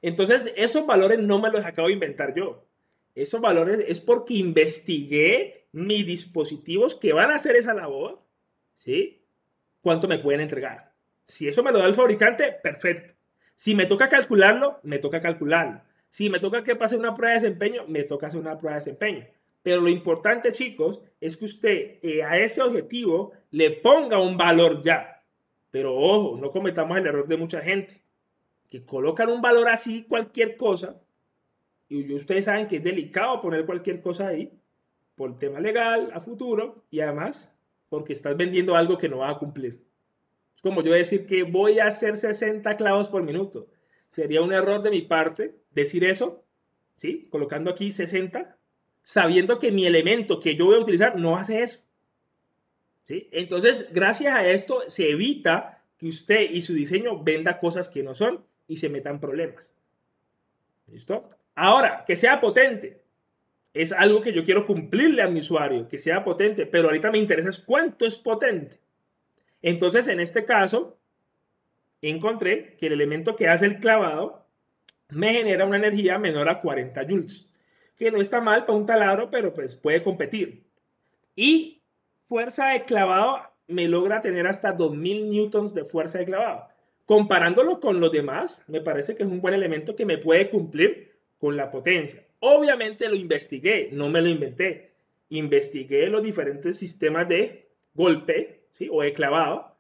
Entonces, esos valores no me los acabo de inventar yo. Esos valores es porque investigué mis dispositivos que van a hacer esa labor, ¿sí? ¿Cuánto me pueden entregar? Si eso me lo da el fabricante, perfecto. Si me toca calcularlo, me toca calcularlo. Si me toca que pase una prueba de desempeño, me toca hacer una prueba de desempeño. Pero lo importante, chicos, es que usted a ese objetivo le ponga un valor ya. Pero ojo, no cometamos el error de mucha gente, que colocan un valor así, cualquier cosa, y ustedes saben que es delicado poner cualquier cosa ahí, por el tema legal a futuro, y además porque estás vendiendo algo que no va a cumplir. Es como yo decir que voy a hacer 60 clavos por minuto. Sería un error de mi parte decir eso, ¿sí? Colocando aquí 60, sabiendo que mi elemento que yo voy a utilizar no hace eso, ¿sí? Entonces, gracias a esto se evita que usted y su diseño venda cosas que no son y se metan problemas. ¿Listo? Ahora, que sea potente. Es algo que yo quiero cumplirle a mi usuario, que sea potente, pero ahorita me interesa es cuánto es potente. Entonces, en este caso, encontré que el elemento que hace el clavado me genera una energía menor a 40 joules, que no está mal para un taladro, pero pues puede competir. Y fuerza de clavado me logra tener hasta 2000 newtons de fuerza de clavado. Comparándolo con los demás, me parece que es un buen elemento que me puede cumplir con la potencia. Obviamente lo investigué, no me lo inventé. Investigué los diferentes sistemas de golpe, ¿sí? O de clavado.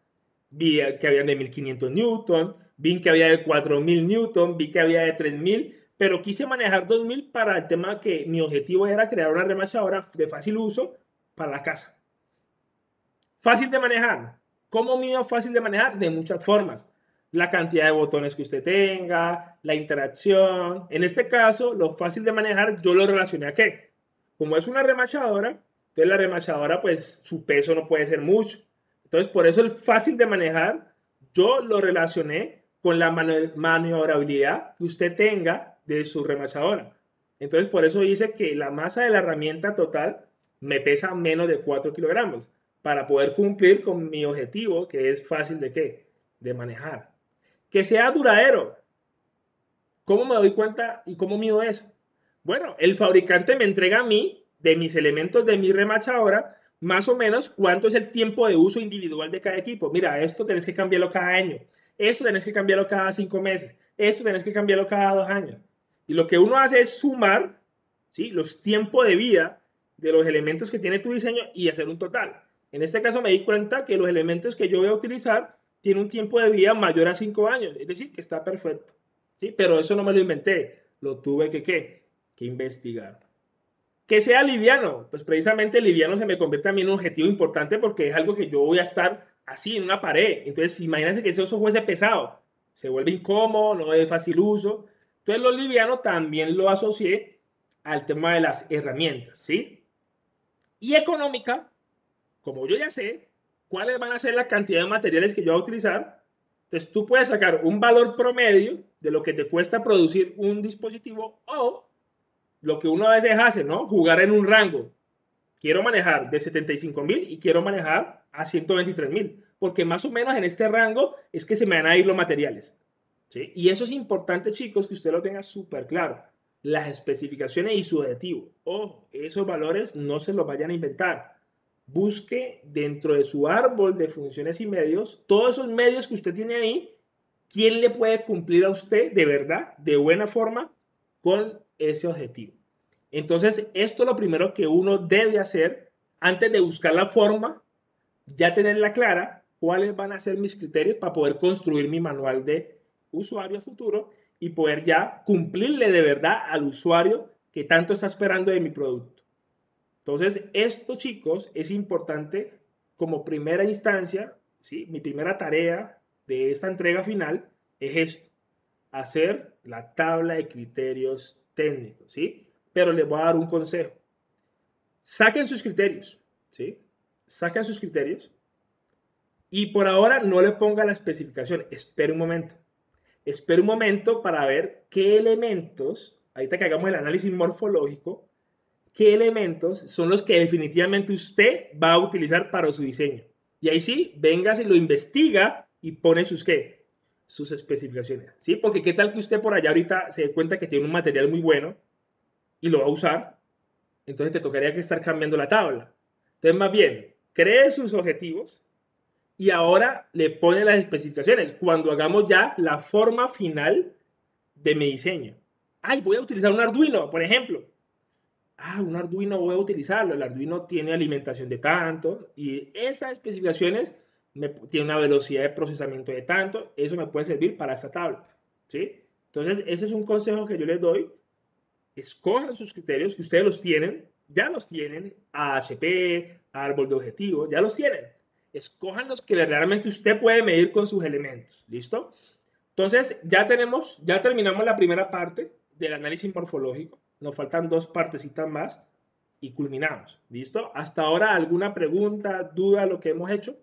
Vi que había de 1500 newton, vi que había de 4000 newton, vi que había de 3000, pero quise manejar 2000 para el tema que mi objetivo era crear una remachadora de fácil uso para la casa. Fácil de manejar. ¿Cómo mido fácil de manejar? De muchas formas. La cantidad de botones que usted tenga, la interacción. En este caso, lo fácil de manejar yo lo relacioné a qué. Como es una remachadora, entonces la remachadora, pues su peso no puede ser mucho. Entonces, por eso el fácil de manejar, yo lo relacioné con la maniobrabilidad que usted tenga de su remachadora. Entonces, por eso dice que la masa de la herramienta total me pesa menos de 4 kilogramos para poder cumplir con mi objetivo, que es fácil de qué, de manejar. Que sea duradero. ¿Cómo me doy cuenta y cómo mido eso? Bueno, el fabricante me entrega a mí, de mis elementos de mi remachadora, más o menos cuánto es el tiempo de uso individual de cada equipo. Mira, esto tenés que cambiarlo cada año, esto tenés que cambiarlo cada 5 meses, esto tenés que cambiarlo cada 2 años. Y lo que uno hace es sumar, ¿sí?, los tiempos de vida de los elementos que tiene tu diseño y hacer un total. En este caso me di cuenta que los elementos que yo voy a utilizar tienen un tiempo de vida mayor a 5 años, es decir, que está perfecto. ¿Sí? Pero eso no me lo inventé, lo tuve que investigar. Que sea liviano, pues precisamente liviano se me convierte a mí en un objetivo importante porque es algo que yo voy a estar así en una pared. Entonces, imagínense que eso fuese pesado, se vuelve incómodo, no es fácil uso. Entonces, lo liviano también lo asocié al tema de las herramientas, ¿sí? Y económica, como yo ya sé cuáles van a ser la cantidad de materiales que yo voy a utilizar, entonces tú puedes sacar un valor promedio de lo que te cuesta producir un dispositivo o lo que uno a veces hace, ¿no? Jugar en un rango. Quiero manejar de 75.000 y quiero manejar a 123.000, porque más o menos en este rango es que se me van a ir los materiales, ¿sí? Y eso es importante, chicos, que usted lo tenga súper claro. Las especificaciones y su objetivo. Ojo, esos valores no se los vayan a inventar. Busque dentro de su árbol de funciones y medios, todos esos medios que usted tiene ahí, quién le puede cumplir a usted de verdad, de buena forma, con ese objetivo. Entonces, esto es lo primero que uno debe hacer antes de buscar la forma, ya tenerla clara, cuáles van a ser mis criterios para poder construir mi manual de usuario a futuro y poder ya cumplirle de verdad al usuario que tanto está esperando de mi producto. Entonces, esto, chicos, es importante como primera instancia, ¿sí? Mi primera tarea de esta entrega final es esto, hacer la tabla de criterios técnicos, ¿sí? Pero les voy a dar un consejo. Saquen sus criterios, ¿sí? Saquen sus criterios y por ahora no le ponga la especificación. Espere un momento. Espere un momento para ver qué elementos, ahorita que hagamos el análisis morfológico, qué elementos son los que definitivamente usted va a utilizar para su diseño. Y ahí sí, venga, se lo investiga y pone sus qué, sus especificaciones, ¿sí? Porque qué tal que usted por allá ahorita se dé cuenta que tiene un material muy bueno y lo va a usar, entonces te tocaría que estar cambiando la tabla. Entonces, más bien, cree sus objetivos y ahora le pone las especificaciones cuando hagamos ya la forma final de mi diseño. Ay, voy a utilizar un Arduino, por ejemplo. Un Arduino voy a utilizarlo. El Arduino tiene alimentación de tanto y esas especificaciones tiene una velocidad de procesamiento de tanto. Eso me puede servir para esta tabla, ¿sí? Entonces, ese es un consejo que yo les doy. Escojan sus criterios, que ustedes los tienen, ya los tienen, AHP, árbol de objetivos, ya los tienen. Escojan los que verdaderamente usted puede medir con sus elementos, ¿listo? Entonces, ya terminamos la primera parte del análisis morfológico. Nos faltan dos partecitas más y culminamos, ¿listo? Hasta ahora, ¿alguna pregunta, duda, lo que hemos hecho?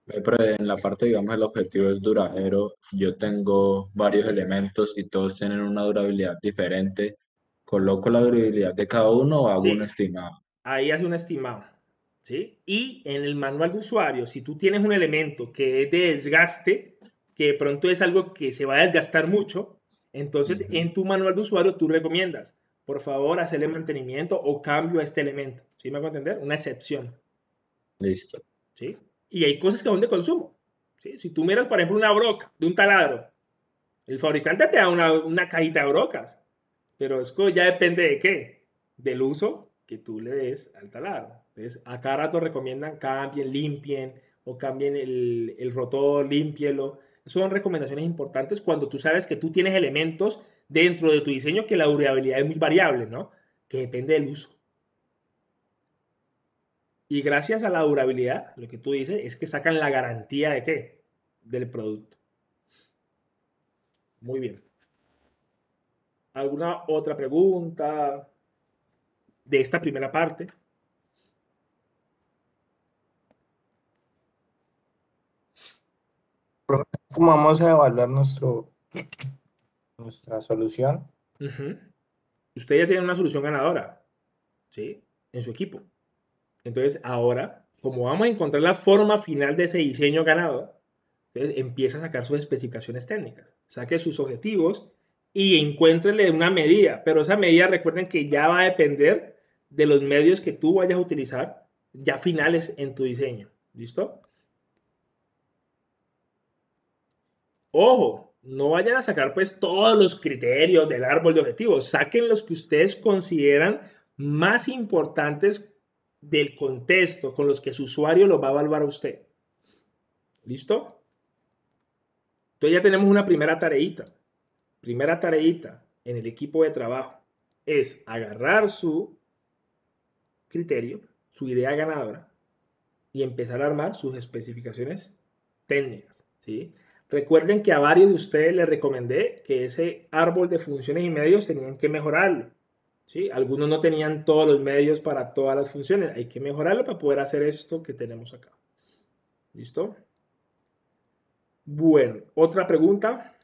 Pero en la parte, digamos, el objetivo es duradero. Yo tengo varios elementos y todos tienen una durabilidad diferente. ¿Coloco la durabilidad de cada uno o hago un Sí, estimado? ahí hace un estimado, ¿sí? Y en el manual de usuario, si tú tienes un elemento que es de desgaste, que de pronto es algo que se va a desgastar mucho, entonces Ujú. en tu manual de usuario tú recomiendas, por favor, hacerle mantenimiento o cambio a este elemento. ¿Sí me hago entender? Una excepción, Listo. ¿sí? Y hay cosas que son de consumo, ¿sí? Si tú miras, por ejemplo, una broca de un taladro, el fabricante te da una cajita de brocas, pero eso ya depende de qué, del uso que tú le des al taladro. Entonces, a cada rato recomiendan cambien, limpien o cambien el rotor, límpielo. Son recomendaciones importantes cuando tú sabes que tú tienes elementos dentro de tu diseño que la durabilidad es muy variable, ¿no? Que depende del uso. Y gracias a la durabilidad, lo que tú dices es que sacan la garantía de qué? Del producto. Muy bien. ¿Alguna otra pregunta de esta primera parte? Profe, ¿cómo vamos a evaluar nuestra solución? Ujú. Usted ya tiene una solución ganadora, ¿sí? En su equipo. Entonces, ahora, como vamos a encontrar la forma final de ese diseño ganador, entonces empieza a sacar sus especificaciones técnicas, saque sus objetivos y encuéntrele una medida. Pero esa medida, recuerden que ya va a depender de los medios que tú vayas a utilizar ya finales en tu diseño. ¿Listo? Ojo, no vayan a sacar pues todos los criterios del árbol de objetivos, saquen los que ustedes consideran más importantes del contexto con los que su usuario lo va a evaluar a usted. ¿Listo? Entonces ya tenemos una primera tareita. Primera tareita en el equipo de trabajo es agarrar su criterio, su idea ganadora, y empezar a armar sus especificaciones técnicas, ¿sí? Recuerden que a varios de ustedes les recomendé que ese árbol de funciones y medios tenían que mejorarlo, ¿sí? Algunos no tenían todos los medios para todas las funciones. Hay que mejorarlo para poder hacer esto que tenemos acá. ¿Listo? Bueno, otra pregunta.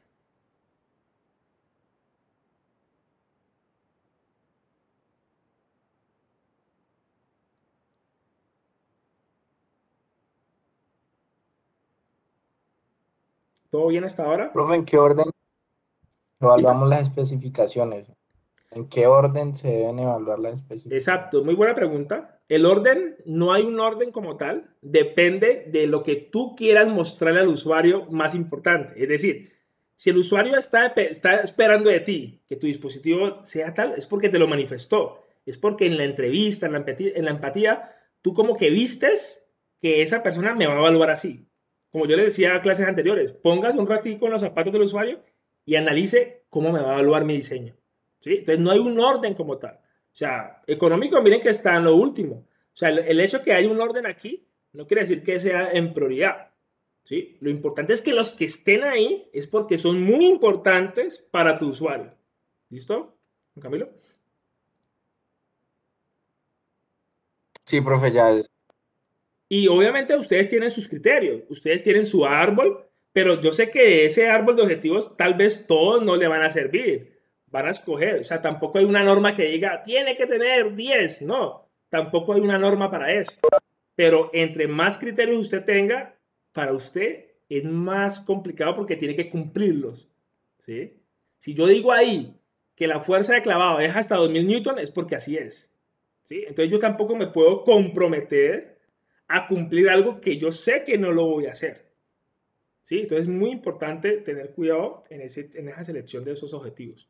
¿Todo bien hasta ahora? Profe, ¿en qué orden evaluamos las especificaciones? ¿En qué orden se deben evaluar las especificaciones? Exacto, muy buena pregunta. El orden, no hay un orden como tal, depende de lo que tú quieras mostrarle al usuario más importante. Es decir, si el usuario está esperando de ti que tu dispositivo sea tal, es porque te lo manifestó. Es porque en la entrevista, en la empatía, tú como que vistes que esa persona me va a evaluar así. Como yo le decía a clases anteriores, póngase un ratito en los zapatos del usuario y analice cómo me va a evaluar mi diseño. ¿Sí? Entonces no hay un orden como tal. O sea, económico, miren que está en lo último. O sea, el hecho que haya un orden aquí no quiere decir que sea en prioridad. ¿Sí? Lo importante es que los que estén ahí es porque son muy importantes para tu usuario. ¿Listo? Camilo. Sí, profe, ya. Y obviamente ustedes tienen sus criterios, ustedes tienen su árbol, pero yo sé que ese árbol de objetivos tal vez todos no le van a servir. Van a escoger, o sea, tampoco hay una norma que diga, tiene que tener 10, no, tampoco hay una norma para eso. Pero entre más criterios usted tenga, para usted es más complicado porque tiene que cumplirlos. ¿Sí? Si yo digo ahí que la fuerza de clavado es hasta 2000 newton, es porque así es. ¿Sí? Entonces yo tampoco me puedo comprometer a cumplir algo que yo sé que no lo voy a hacer. ¿Sí? Entonces es muy importante tener cuidado en esa selección de esos objetivos.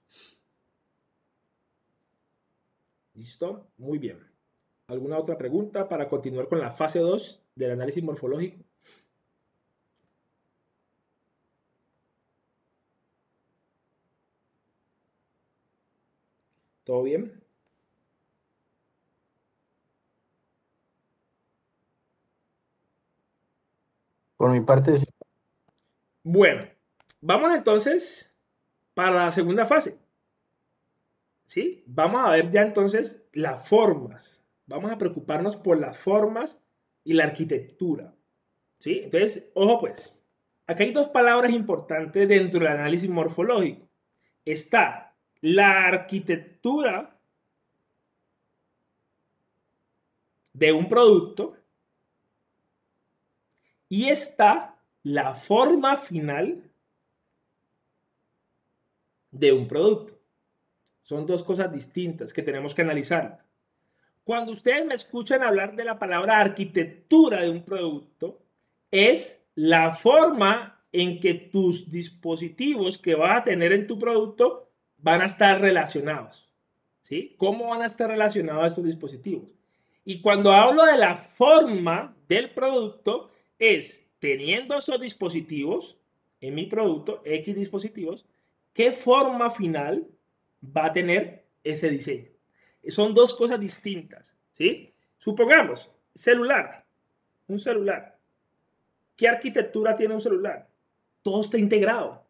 ¿Listo? Muy bien. ¿Alguna otra pregunta para continuar con la fase 2 del análisis morfológico? ¿Todo bien? Por mi parte, sí. Bueno, vamos entonces para la segunda fase. ¿Sí? Vamos a ver ya entonces las formas. Vamos a preocuparnos por las formas y la arquitectura. ¿Sí? Entonces, ojo pues, acá hay dos palabras importantes dentro del análisis morfológico. Está la arquitectura de un producto y está la forma final de un producto. Son dos cosas distintas que tenemos que analizar. Cuando ustedes me escuchan hablar de la palabra arquitectura de un producto, es la forma en que tus dispositivos que vas a tener en tu producto van a estar relacionados. ¿Sí? ¿Cómo van a estar relacionados estos dispositivos? Y cuando hablo de la forma del producto, es teniendo esos dispositivos en mi producto, X dispositivos, ¿qué forma final va a tener ese diseño? Son dos cosas distintas, ¿sí? Supongamos, celular, un celular. ¿Qué arquitectura tiene un celular? Todo está integrado.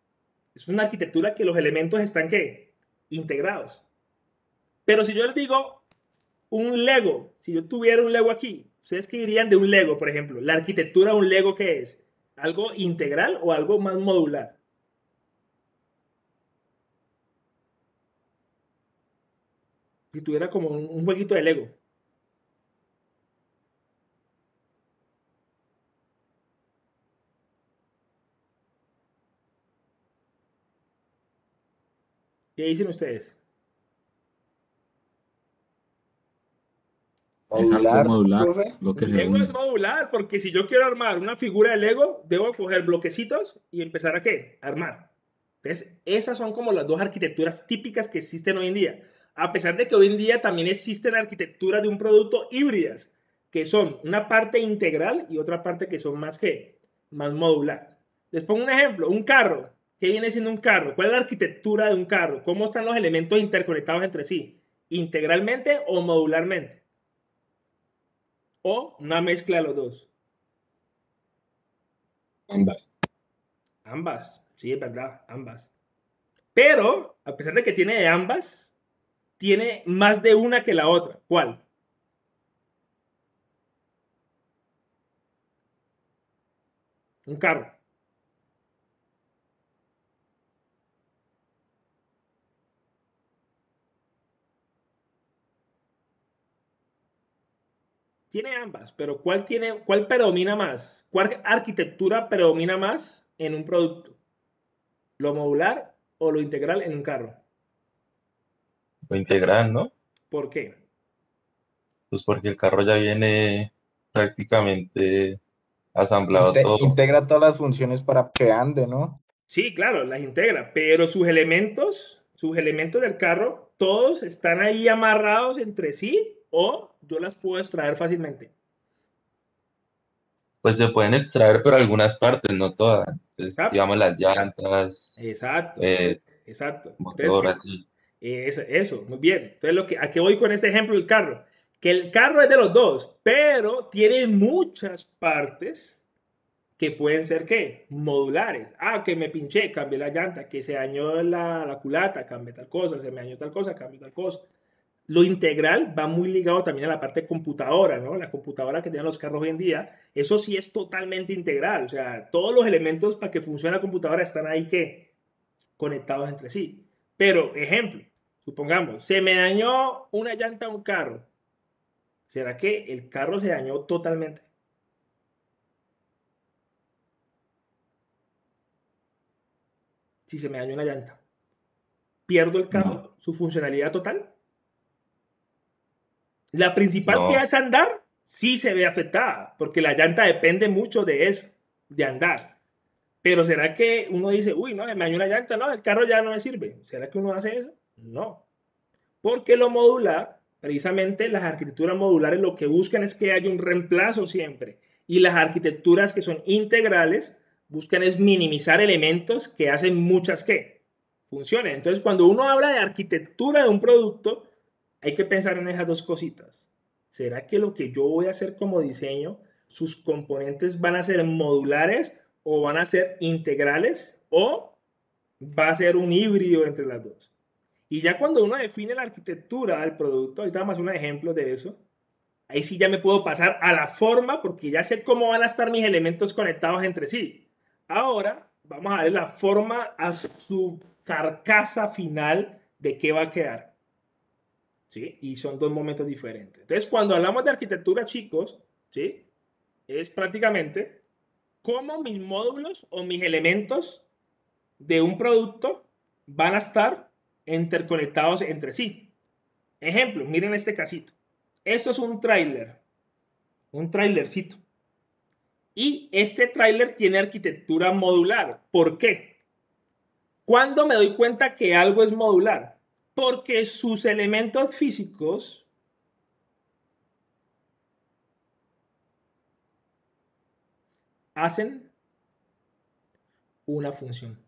Es una arquitectura que los elementos están, ¿qué? Integrados. Pero si yo les digo un Lego, si yo tuviera un Lego aquí, ¿ustedes qué dirían de un Lego, por ejemplo? La arquitectura de un Lego, ¿qué es? ¿Algo integral o algo más modular? Si tuviera como un jueguito de Lego. ¿Qué dicen ustedes? Es algo Modular, modular, profe. lo que se Lego es une. modular, porque si yo quiero armar una figura de Lego, debo coger bloquecitos y empezar a ¿qué? Armar. Entonces, esas son como las dos arquitecturas típicas que existen hoy en día. A pesar de que hoy en día también existen arquitecturas de un producto híbridas, que son una parte integral y otra parte que son más que más modular. Les pongo un ejemplo, un carro. ¿Qué viene siendo un carro? ¿Cuál es la arquitectura de un carro? ¿Cómo están los elementos interconectados entre sí? ¿Integralmente o modularmente? O una mezcla de los dos. Ambas. Ambas, sí, es verdad, ambas. Pero, a pesar de que tiene de ambas, tiene más de una que la otra. ¿Cuál? Un carro. Tiene ambas, pero cuál predomina más? ¿Cuál arquitectura predomina más en un producto? ¿Lo modular o lo integral en un carro? Lo integral, ¿no? ¿Por qué? Pues porque el carro ya viene prácticamente asamblado todo. Integra todas las funciones para que ande, ¿no? Sí, claro, las integra, pero sus elementos del carro, todos están ahí amarrados entre sí o yo las puedo extraer fácilmente. Pues se pueden extraer, pero algunas partes, no todas. Entonces, ¿Está? digamos las llantas, Exacto, eh, exacto. Entonces, motor, así. eso, muy bien. Entonces, ¿a qué voy con este ejemplo del carro? Que el carro es de los dos, pero tiene muchas partes que pueden ser, ¿qué? Modulares. Ah, que me pinché, cambié la llanta, que se dañó la culata, cambié tal cosa, se me dañó tal cosa, cambié tal cosa. Lo integral va muy ligado también a la parte de computadora, ¿no? La computadora que tienen los carros hoy en día, eso sí es totalmente integral. O sea, todos los elementos para que funcione la computadora están ahí que conectados entre sí. Pero, ejemplo, supongamos, se me dañó una llanta a un carro. ¿Será que el carro se dañó totalmente? Si se me dañó una llanta. ¿Pierdo el No, carro, su funcionalidad total? La principal que no. es andar, sí se ve afectada, porque la llanta depende mucho de eso, de andar. Pero ¿será que uno dice, uy, no, me dañó una llanta, no, el carro ya no me sirve? ¿Será que uno hace eso? No. Porque lo modular, precisamente las arquitecturas modulares lo que buscan es que haya un reemplazo siempre. Y las arquitecturas que son integrales buscan es minimizar elementos que hacen muchas que funcionen. Entonces, cuando uno habla de arquitectura de un producto, hay que pensar en esas dos cositas. ¿Será que lo que yo voy a hacer como diseño, sus componentes van a ser modulares o van a ser integrales o va a ser un híbrido entre las dos? Y ya cuando uno define la arquitectura del producto, ahorita vamos a hacer un ejemplo de eso, ahí sí ya me puedo pasar a la forma porque ya sé cómo van a estar mis elementos conectados entre sí. Ahora vamos a darle la forma a su carcasa final de qué va a quedar. ¿Sí? Y son dos momentos diferentes. Entonces, cuando hablamos de arquitectura, chicos, ¿sí? Es prácticamente cómo mis módulos o mis elementos de un producto van a estar interconectados entre sí. Ejemplo, miren este casito. Eso es un trailercito. Y este trailer tiene arquitectura modular. ¿Por qué? ¿Cuándo me doy cuenta que algo es modular? Porque sus elementos físicos hacen una función.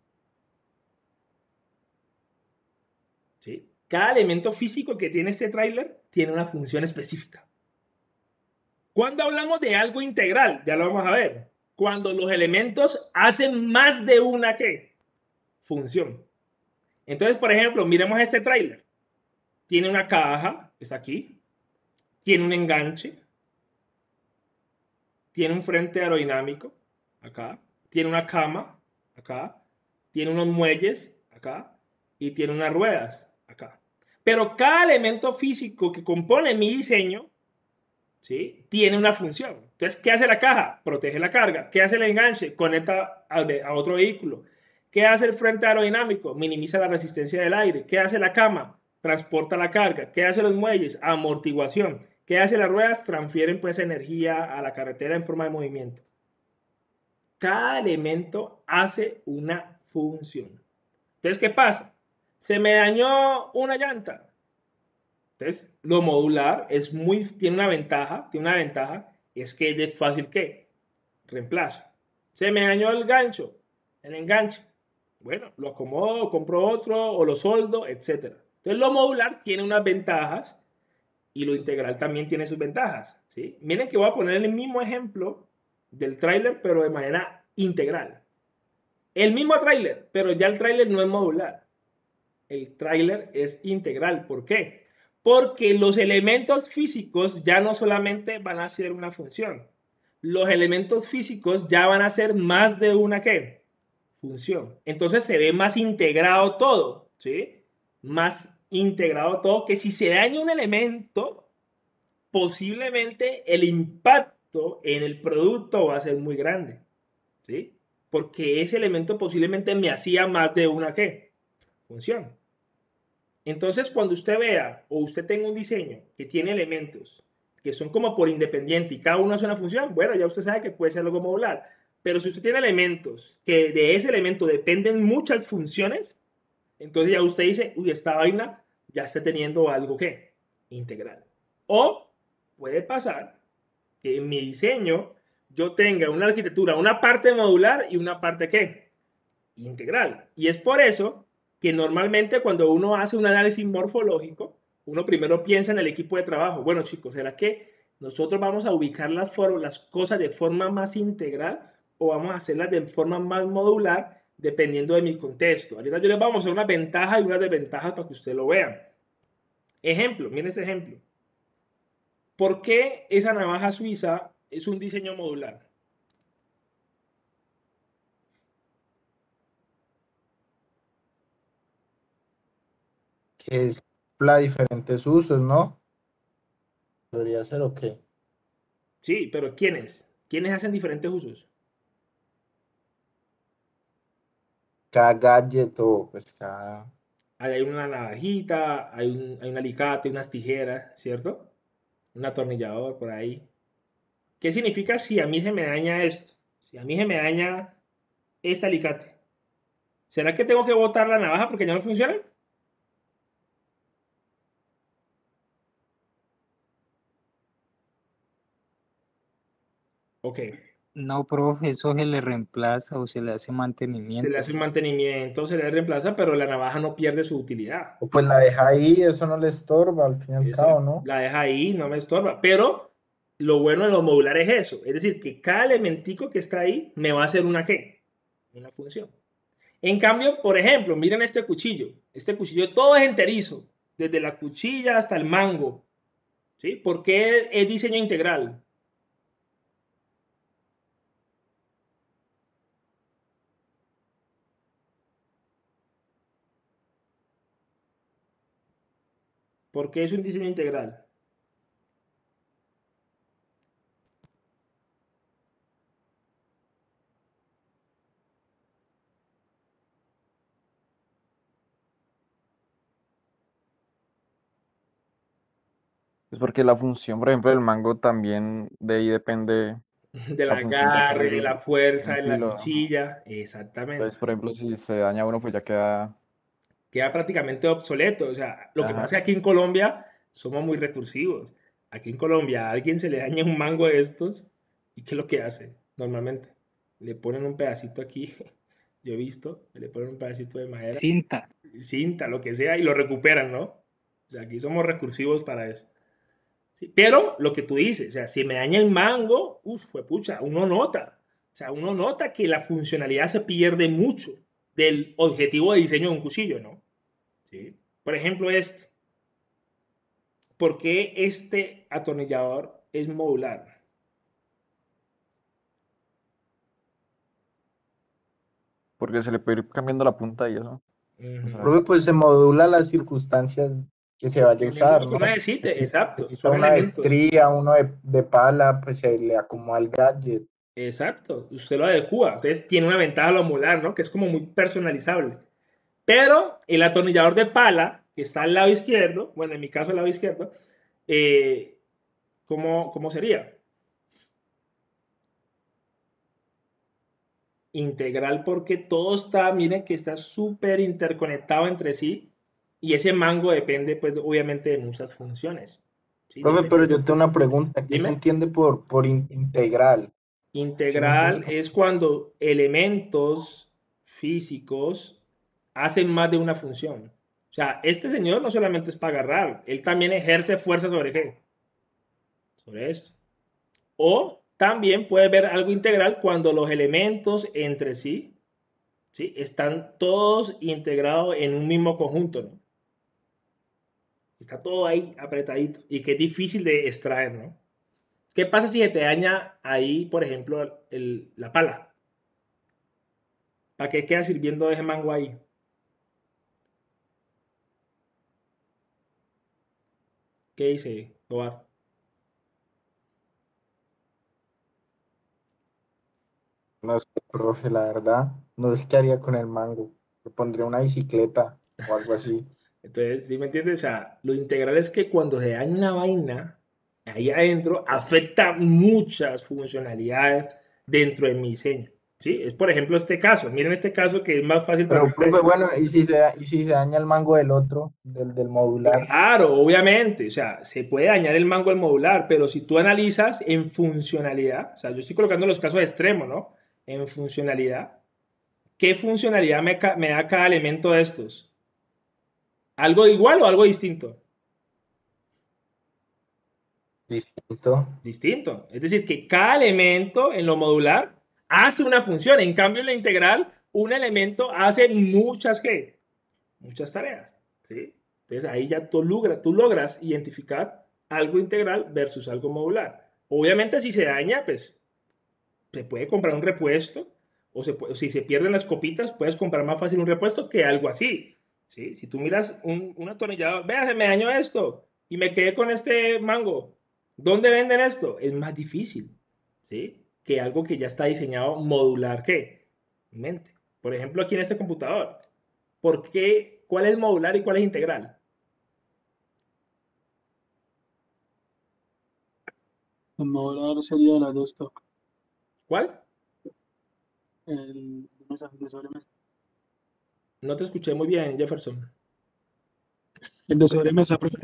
¿Sí? Cada elemento físico que tiene este tráiler tiene una función específica. Cuando hablamos de algo integral, ya lo vamos a ver, cuando los elementos hacen más de una ¿qué? Función. Entonces, por ejemplo, miremos este tráiler. Tiene una caja, está aquí, tiene un enganche, tiene un frente aerodinámico, acá, tiene una cama, acá, tiene unos muelles, acá, y tiene unas ruedas, acá. Pero cada elemento físico que compone mi diseño, ¿sí? Tiene una función. Entonces, ¿qué hace la caja? Protege la carga. ¿Qué hace el enganche? Conecta a otro vehículo. ¿Qué hace el frente aerodinámico? Minimiza la resistencia del aire. ¿Qué hace la cama? Transporta la carga. ¿Qué hace los muelles? Amortiguación. ¿Qué hace las ruedas? Transfieren pues energía a la carretera en forma de movimiento. Cada elemento hace una función. Entonces, ¿qué pasa? Se me dañó una llanta. Entonces, lo modular tiene una ventaja, es que es de fácil ¿qué? Reemplazo. Se me dañó el enganche. Bueno, lo acomodo, compro otro o lo soldo, etc. Entonces, lo modular tiene unas ventajas y lo integral también tiene sus ventajas. ¿Sí? Miren que voy a poner el mismo ejemplo del tráiler, pero de manera integral. El mismo tráiler, pero ya el tráiler no es modular. El tráiler es integral. ¿Por qué? Porque los elementos físicos ya no solamente van a ser una función. Los elementos físicos ya van a ser más de una ¿qué? Función. Entonces se ve más integrado todo, ¿sí? Más integrado todo, que si se daña un elemento, posiblemente el impacto en el producto va a ser muy grande, ¿sí? Porque ese elemento posiblemente me hacía más de una ¿qué? Función. Entonces, cuando usted vea o usted tenga un diseño que tiene elementos que son como por independiente y cada uno hace una función, bueno, ya usted sabe que puede ser algo modular. Pero si usted tiene elementos que de ese elemento dependen muchas funciones, entonces ya usted dice, uy, esta vaina ya está teniendo algo que integral. O puede pasar que en mi diseño yo tenga una arquitectura, una parte modular y una parte ¿qué? Integral. Y es por eso que normalmente cuando uno hace un análisis morfológico, uno primero piensa en el equipo de trabajo. Bueno, chicos, ¿será que nosotros vamos a ubicar las cosas de forma más integral o vamos a hacerlas de forma más modular dependiendo de mi contexto? Ahorita yo les vamos a mostrar unas ventajas y unas desventajas para que ustedes lo vean. Ejemplo, miren este ejemplo. ¿Por qué esa navaja suiza es un diseño modular? Que es para diferentes usos, ¿no? Podría ser o qué. Sí, pero ¿quiénes? ¿Quiénes hacen diferentes usos? Cada gadget o pues cada... Ahí hay una navajita, hay un alicate, unas tijeras, ¿cierto? Un atornillador por ahí. ¿Qué significa si a mí se me daña esto? Si a mí se me daña este alicate, ¿será que tengo que botar la navaja porque ya no funciona? Ok, No, profe, eso se le reemplaza o se le hace se le mantenimiento. hace un mantenimiento, se le reemplaza, pero la navaja no pierde su utilidad. O pues la deja ahí, eso no le estorba al fin y al cabo, Esa, ¿no? la deja ahí, no me estorba. Pero lo bueno de los modulares es eso. Es decir, que cada elementico que está ahí me va a hacer una ¿qué? Una función. En cambio, por ejemplo, miren este cuchillo. Este cuchillo todo es enterizo, desde la cuchilla hasta el mango. ¿Sí? ¿Por qué es diseño integral? ¿Por qué es un diseño integral? Pues porque la función, por ejemplo, del mango también de ahí depende Del la función que hace agarre, de la fuerza, el de la filo. Ajá. cuchilla. Exactamente. Entonces, por ejemplo, si se daña uno, pues ya queda. Queda prácticamente obsoleto. O sea, lo que pasa Ajá. es que aquí en Colombia somos muy recursivos. Aquí en Colombia a alguien se le daña un mango de estos y ¿qué es lo que hace normalmente? Le ponen un pedacito aquí, yo he visto, le ponen un pedacito de madera, Cinta. cinta, lo que sea, y lo recuperan, ¿no? O sea, aquí somos recursivos para eso. Sí, pero lo que tú dices, o sea, si me daña el mango, fue pucha, uno nota. O sea, uno nota que la funcionalidad se pierde mucho del objetivo de diseño de un cuchillo, ¿no? ¿Sí? Por ejemplo, este. ¿Por qué este atornillador es modular? Porque se le puede ir cambiando la punta y eso. O sea, Profe, pues se modula las circunstancias que se vaya a Dependiendo de usar, lo que ¿no? uno necesite, Si se exacto, necesita son una de elementos. estría, uno de pala, pues se le acomoda el gadget. Exacto, usted lo adecua. Entonces tiene una ventaja lo modular, ¿no? Que es como muy personalizable. Pero el atornillador de pala, que está al lado izquierdo, bueno, en mi caso al lado izquierdo, eh, ¿cómo sería? Integral porque todo está, miren que está súper interconectado entre sí y ese mango depende, pues, obviamente de muchas funciones. ¿Sí? Profe, pero yo tengo una Funciones. pregunta, ¿qué se Dime. entiende por integral? ¿Sí me entiende? Integral es cuando elementos físicos hacen más de una función. O sea, este señor no solamente es para agarrar, él también ejerce fuerza sobre qué? Sobre esto. O también puedes ver algo integral cuando los elementos entre sí, ¿sí? Están todos integrados en un mismo conjunto, ¿no? Está todo ahí apretadito y que es difícil de extraer, ¿no? ¿Qué pasa si se te daña ahí, por ejemplo, la pala? ¿Para qué queda sirviendo ese mango ahí? ¿Qué dice Tobar? No sé, profe, la verdad, no sé qué haría con el mango. Le pondría una bicicleta o algo así. Entonces, ¿sí me entiendes? O sea, lo integral es que cuando se daña una vaina, ahí adentro afecta muchas funcionalidades dentro de mi diseño. ¿Sí? Es por ejemplo este caso. Miren este caso que es más fácil para Pero, profe, ustedes. bueno, ¿y si se daña el mango del otro, del modular? Claro, obviamente, o sea, se puede dañar el mango del modular, pero si tú analizas en funcionalidad, o sea, yo estoy colocando los casos extremos, ¿no? En funcionalidad, ¿qué funcionalidad me da cada elemento de estos? ¿Algo igual o algo distinto? Distinto. Distinto. Es decir, que cada elemento en lo modular hace una función. En cambio, en la integral, un elemento hace muchas, ¿qué? Muchas tareas. ¿Sí? Entonces, ahí ya tú logras identificar algo integral versus algo modular. Obviamente, si se daña, pues se puede comprar un repuesto o si se pierden las copitas, puedes comprar más fácil un repuesto que algo así. ¿Sí? Si tú miras un atornillador, vea, se me dañó esto y me quedé con este mango. ¿Dónde venden esto? Es más difícil, ¿sí? Que algo que ya está diseñado modular, ¿qué? Mente. Por ejemplo, aquí en este computador. ¿Por qué? ¿Cuál es modular y cuál es integral? El modular sería la dos stock. ¿Cuál? El de sobremesa. No te escuché muy bien, Jefferson. El de sobremesa, profe.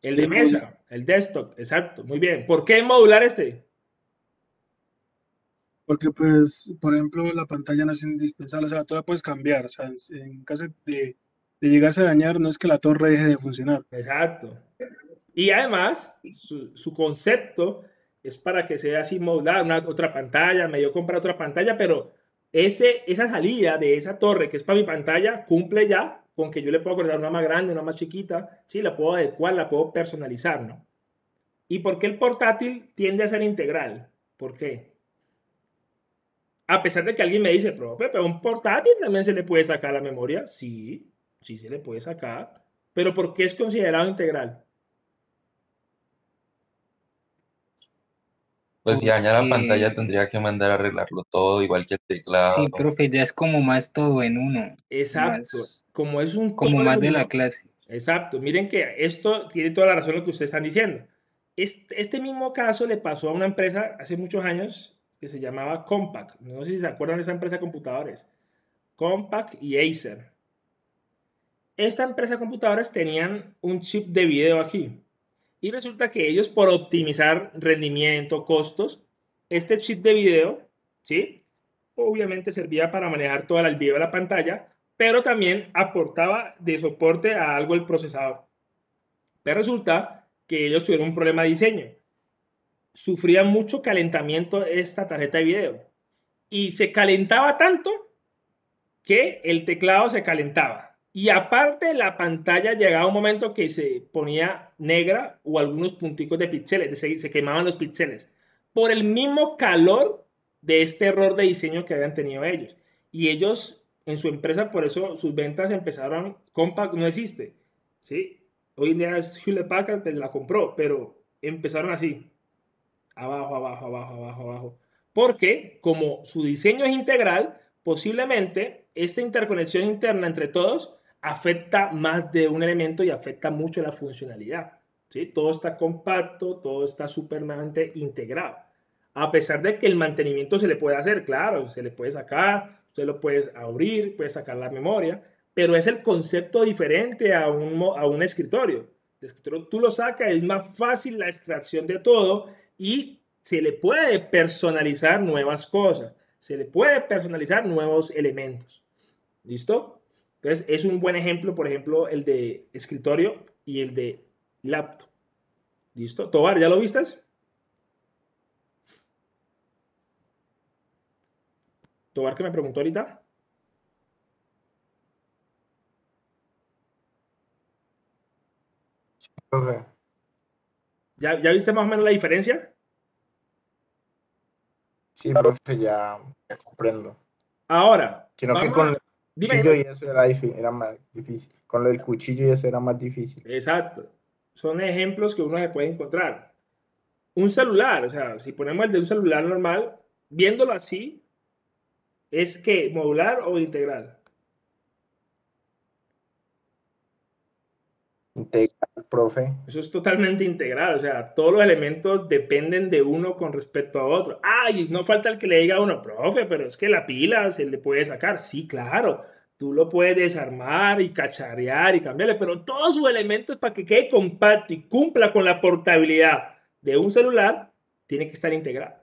El de Sería modular. mesa, el desktop, exacto, muy bien. ¿Por qué modular este? Porque, pues, por ejemplo, la pantalla no es indispensable, o sea, tú la puedes cambiar, o sea, en caso de llegarse a dañar, no es que la torre deje de funcionar. Exacto. Y además, su concepto es para que sea así modular, otra pantalla, me dio comprar otra pantalla, pero esa salida de esa torre que es para mi pantalla cumple ya con que yo le puedo acordar una más grande, una más chiquita, sí, la puedo adecuar, la puedo personalizar, ¿no? ¿Y por qué el portátil tiende a ser integral? ¿Por qué? A pesar de que alguien me dice, profe, pero un portátil también se le puede sacar la memoria. Sí, sí se le puede sacar. Pero ¿por qué es considerado integral? Pues si daña la pantalla Porque tendría que mandar a arreglarlo todo, igual que el sí, teclado. profe, ya es como más todo en uno, Exacto. más, Como es un todo como en más de la uno. clase. Exacto. Miren que esto tiene toda la razón lo que ustedes están diciendo. Este mismo caso le pasó a una empresa hace muchos años que se llamaba Compaq. No sé si se acuerdan de esa empresa de computadores. Compaq y Acer. Esta empresa de computadores tenían un chip de video aquí. Y resulta que ellos, por optimizar rendimiento, costos, este chip de video, ¿sí? Obviamente servía para manejar todo el video de la pantalla, pero también aportaba de soporte a algo el procesador. Pero resulta que ellos tuvieron un problema de diseño. Sufría mucho calentamiento esta tarjeta de video. Y se calentaba tanto que el teclado se calentaba. Y aparte la pantalla llegaba a un momento que se ponía negra o algunos punticos de píxeles, se quemaban los píxeles, por el mismo calor de este error de diseño que habían tenido ellos. Y ellos en su empresa, por eso sus ventas empezaron, Compaq no existe, ¿sí? Hoy en día es Hewlett Packard, pues la compró, pero empezaron así, abajo, abajo, abajo, abajo, abajo. Porque como su diseño es integral, posiblemente esta interconexión interna entre todos afecta más de un elemento y afecta mucho la funcionalidad. ¿Sí? Todo está compacto, todo está supermente integrado. A pesar de que el mantenimiento se le puede hacer, claro, se le puede sacar, usted lo puede abrir, puede sacar la memoria, pero es el concepto diferente a un escritorio. El escritorio tú lo sacas, es más fácil la extracción de todo y se le puede personalizar nuevas cosas, se le puede personalizar nuevos elementos. ¿Listo? Entonces, es un buen ejemplo, por ejemplo, el de escritorio y el de laptop. ¿Listo? Tobar, ¿ya lo vistas? Tobar, que me preguntó ahorita. Profe. ¿Ya viste más o menos la diferencia? Sí, profe, ya comprendo. Ahora, Sino que vamos con a... el Dime, cuchillo y dime. eso era más difícil. Con el cuchillo y eso era más difícil. Exacto. Son ejemplos que uno se puede encontrar. Un celular, o sea, si ponemos el de un celular normal, viéndolo así, ¿es que modular o integral? Integral, profe. Eso es totalmente integral, o sea, todos los elementos dependen de uno con respecto a otro. Ah, y no falta el que le diga a uno, profe, pero es que la pila se le puede sacar. Sí, claro, tú lo puedes desarmar y cacharear y cambiarle, pero todos sus elementos para que quede compacto y cumpla con la portabilidad de un celular, tiene que estar integrado.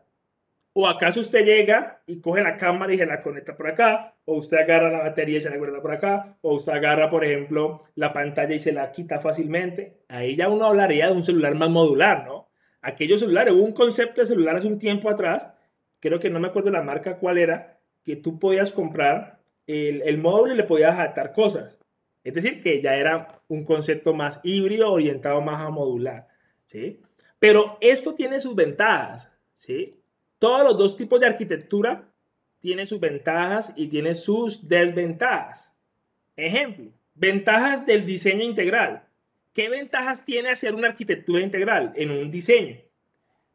¿O acaso usted llega y coge la cámara y se la conecta por acá? ¿O usted agarra la batería y se la conecta por acá? ¿O usted agarra, por ejemplo, la pantalla y se la quita fácilmente? Ahí ya uno hablaría de un celular más modular, ¿no? Aquellos celulares, hubo un concepto de celular hace un tiempo atrás, creo que no me acuerdo la marca cuál era, que tú podías comprar el módulo y le podías adaptar cosas. Es decir, que ya era un concepto más híbrido, orientado más a modular, ¿sí? Pero esto tiene sus ventajas, ¿sí? Todos los dos tipos de arquitectura tienen sus ventajas y tienen sus desventajas. Ejemplo, ventajas del diseño integral. ¿Qué ventajas tiene hacer una arquitectura integral en un diseño?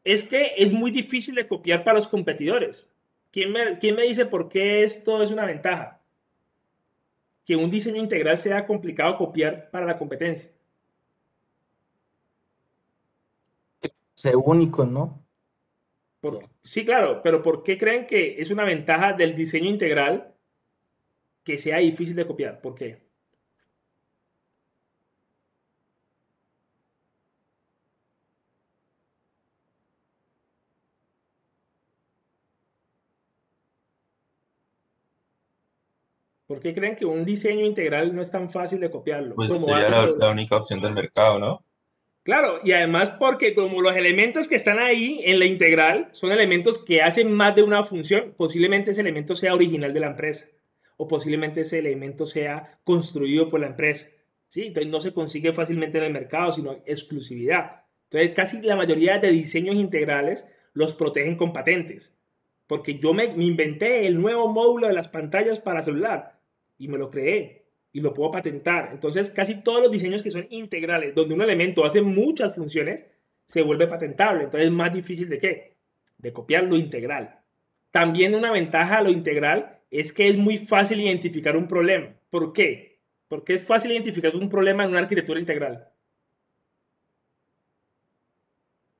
Es que es muy difícil de copiar para los competidores. ¿Quién me dice por qué esto es una ventaja? Que un diseño integral sea complicado copiar para la competencia. Ser único, ¿no? Sí. Sí, claro, pero ¿por qué creen que es una ventaja del diseño integral que sea difícil de copiar? ¿Por qué? ¿Por qué creen que un diseño integral no es tan fácil de copiarlo Pues como sería algo la modular? única opción del mercado, ¿no? Claro, y además porque como los elementos que están ahí en la integral son elementos que hacen más de una función, posiblemente ese elemento sea original de la empresa o posiblemente ese elemento sea construido por la empresa, ¿sí? Entonces no se consigue fácilmente en el mercado, sino exclusividad. Entonces casi la mayoría de diseños integrales los protegen con patentes, porque yo me inventé el nuevo módulo de las pantallas para celular y me lo creé y lo puedo patentar. Entonces, casi todos los diseños que son integrales, donde un elemento hace muchas funciones, se vuelve patentable. Entonces, es más difícil de qué? De copiar lo integral. También una ventaja a lo integral es que es muy fácil identificar un problema. ¿Por qué? Porque es fácil identificar un problema en una arquitectura integral.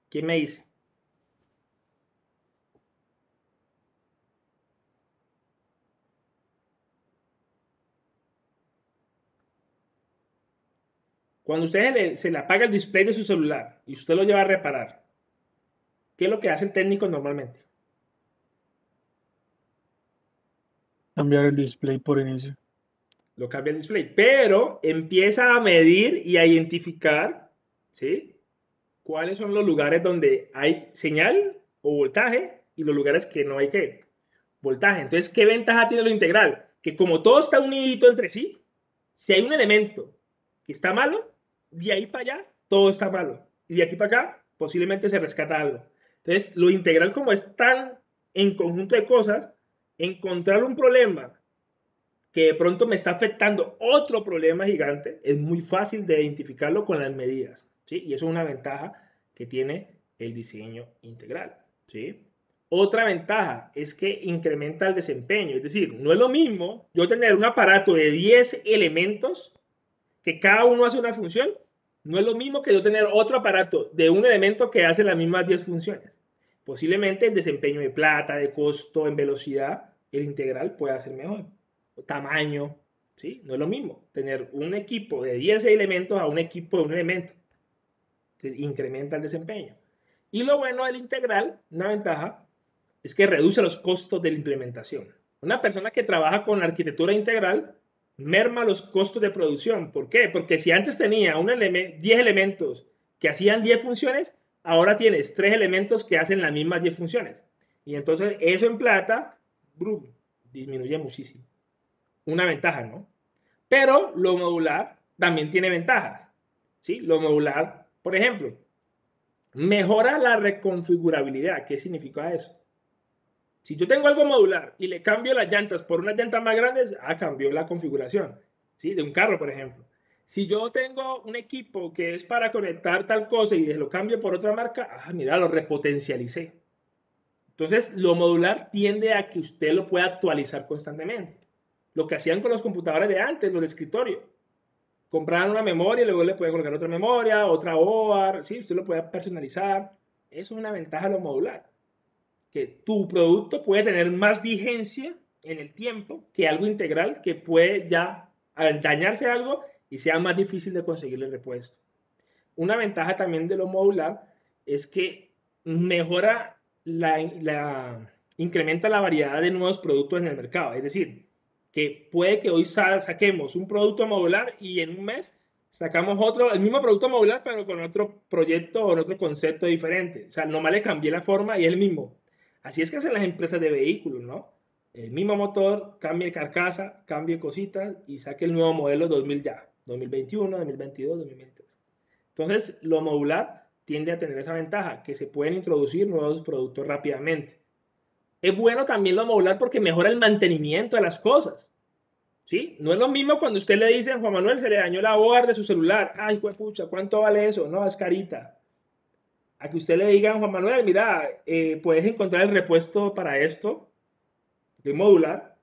¿Quién me dice? Cuando usted se le apaga el display de su celular y usted lo lleva a reparar, ¿qué es lo que hace el técnico normalmente? Cambiar el display por inicio. Lo cambia el display, pero empieza a medir y a identificar, ¿sí? Cuáles son los lugares donde hay señal o voltaje y los lugares que no hay qué voltaje. Entonces, ¿qué ventaja tiene lo integral? Que como todo está unidito entre sí, si hay un elemento que está malo, de ahí para allá todo está malo. Y de aquí para acá posiblemente se rescata algo. Entonces, lo integral como es tan en conjunto de cosas, encontrar un problema que de pronto me está afectando otro problema gigante, es muy fácil de identificarlo con las medidas, ¿sí? Y eso es una ventaja que tiene el diseño integral, ¿sí? Otra ventaja es que incrementa el desempeño, es decir, no es lo mismo yo tener un aparato de 10 elementos que cada uno hace una función, no es lo mismo que yo tener otro aparato de un elemento que hace las mismas 10 funciones. Posiblemente el desempeño de plata, de costo, en velocidad, el integral puede ser mejor. O tamaño, ¿sí? No es lo mismo tener un equipo de 10 elementos a un equipo de un elemento. Incrementa el desempeño. Y lo bueno del integral, una ventaja, es que reduce los costos de la implementación. Una persona que trabaja con arquitectura integral merma los costos de producción. ¿Por qué? Porque si antes tenía 10 elementos que hacían 10 funciones, ahora tienes 3 elementos que hacen las mismas 10 funciones. Y entonces eso en plata disminuye muchísimo. Una ventaja, ¿no? Pero lo modular también tiene ventajas, ¿sí? Lo modular, por ejemplo, mejora la reconfigurabilidad. ¿Qué significa eso? Si yo tengo algo modular y le cambio las llantas por unas llantas más grandes, cambió la configuración, ¿sí? De un carro, por ejemplo. Si yo tengo un equipo que es para conectar tal cosa y lo cambio por otra marca, mira, lo repotencialicé. Entonces, lo modular tiende a que usted lo pueda actualizar constantemente. Lo que hacían con los computadores de antes, los de escritorio. Compraban una memoria y luego le pueden colocar otra memoria, otra OAR, ¿sí? Usted lo puede personalizar. Eso es una ventaja de lo modular. Que tu producto puede tener más vigencia en el tiempo que algo integral que puede ya dañarse algo y sea más difícil de conseguir el repuesto. Una ventaja también de lo modular es que mejora incrementa la variedad de nuevos productos en el mercado. Es decir, que puede que hoy saquemos un producto modular y en un mes sacamos el mismo producto modular, pero con otro proyecto o en otro concepto diferente. O sea, nomás le cambié la forma y es el mismo. Así es que hacen las empresas de vehículos, ¿no? El mismo motor, cambie carcasa, cambie cositas y saque el nuevo modelo 2021, 2022, 2023. Entonces, lo modular tiende a tener esa ventaja, que se pueden introducir nuevos productos rápidamente. Es bueno también lo modular porque mejora el mantenimiento de las cosas, ¿sí? No es lo mismo cuando usted le dice a Juan Manuel, se le dañó la OAR de su celular. Ay, pucha, ¿cuánto vale eso? No, es carita. A que usted le diga a Juan Manuel, mira, puedes encontrar el repuesto para esto, de modular,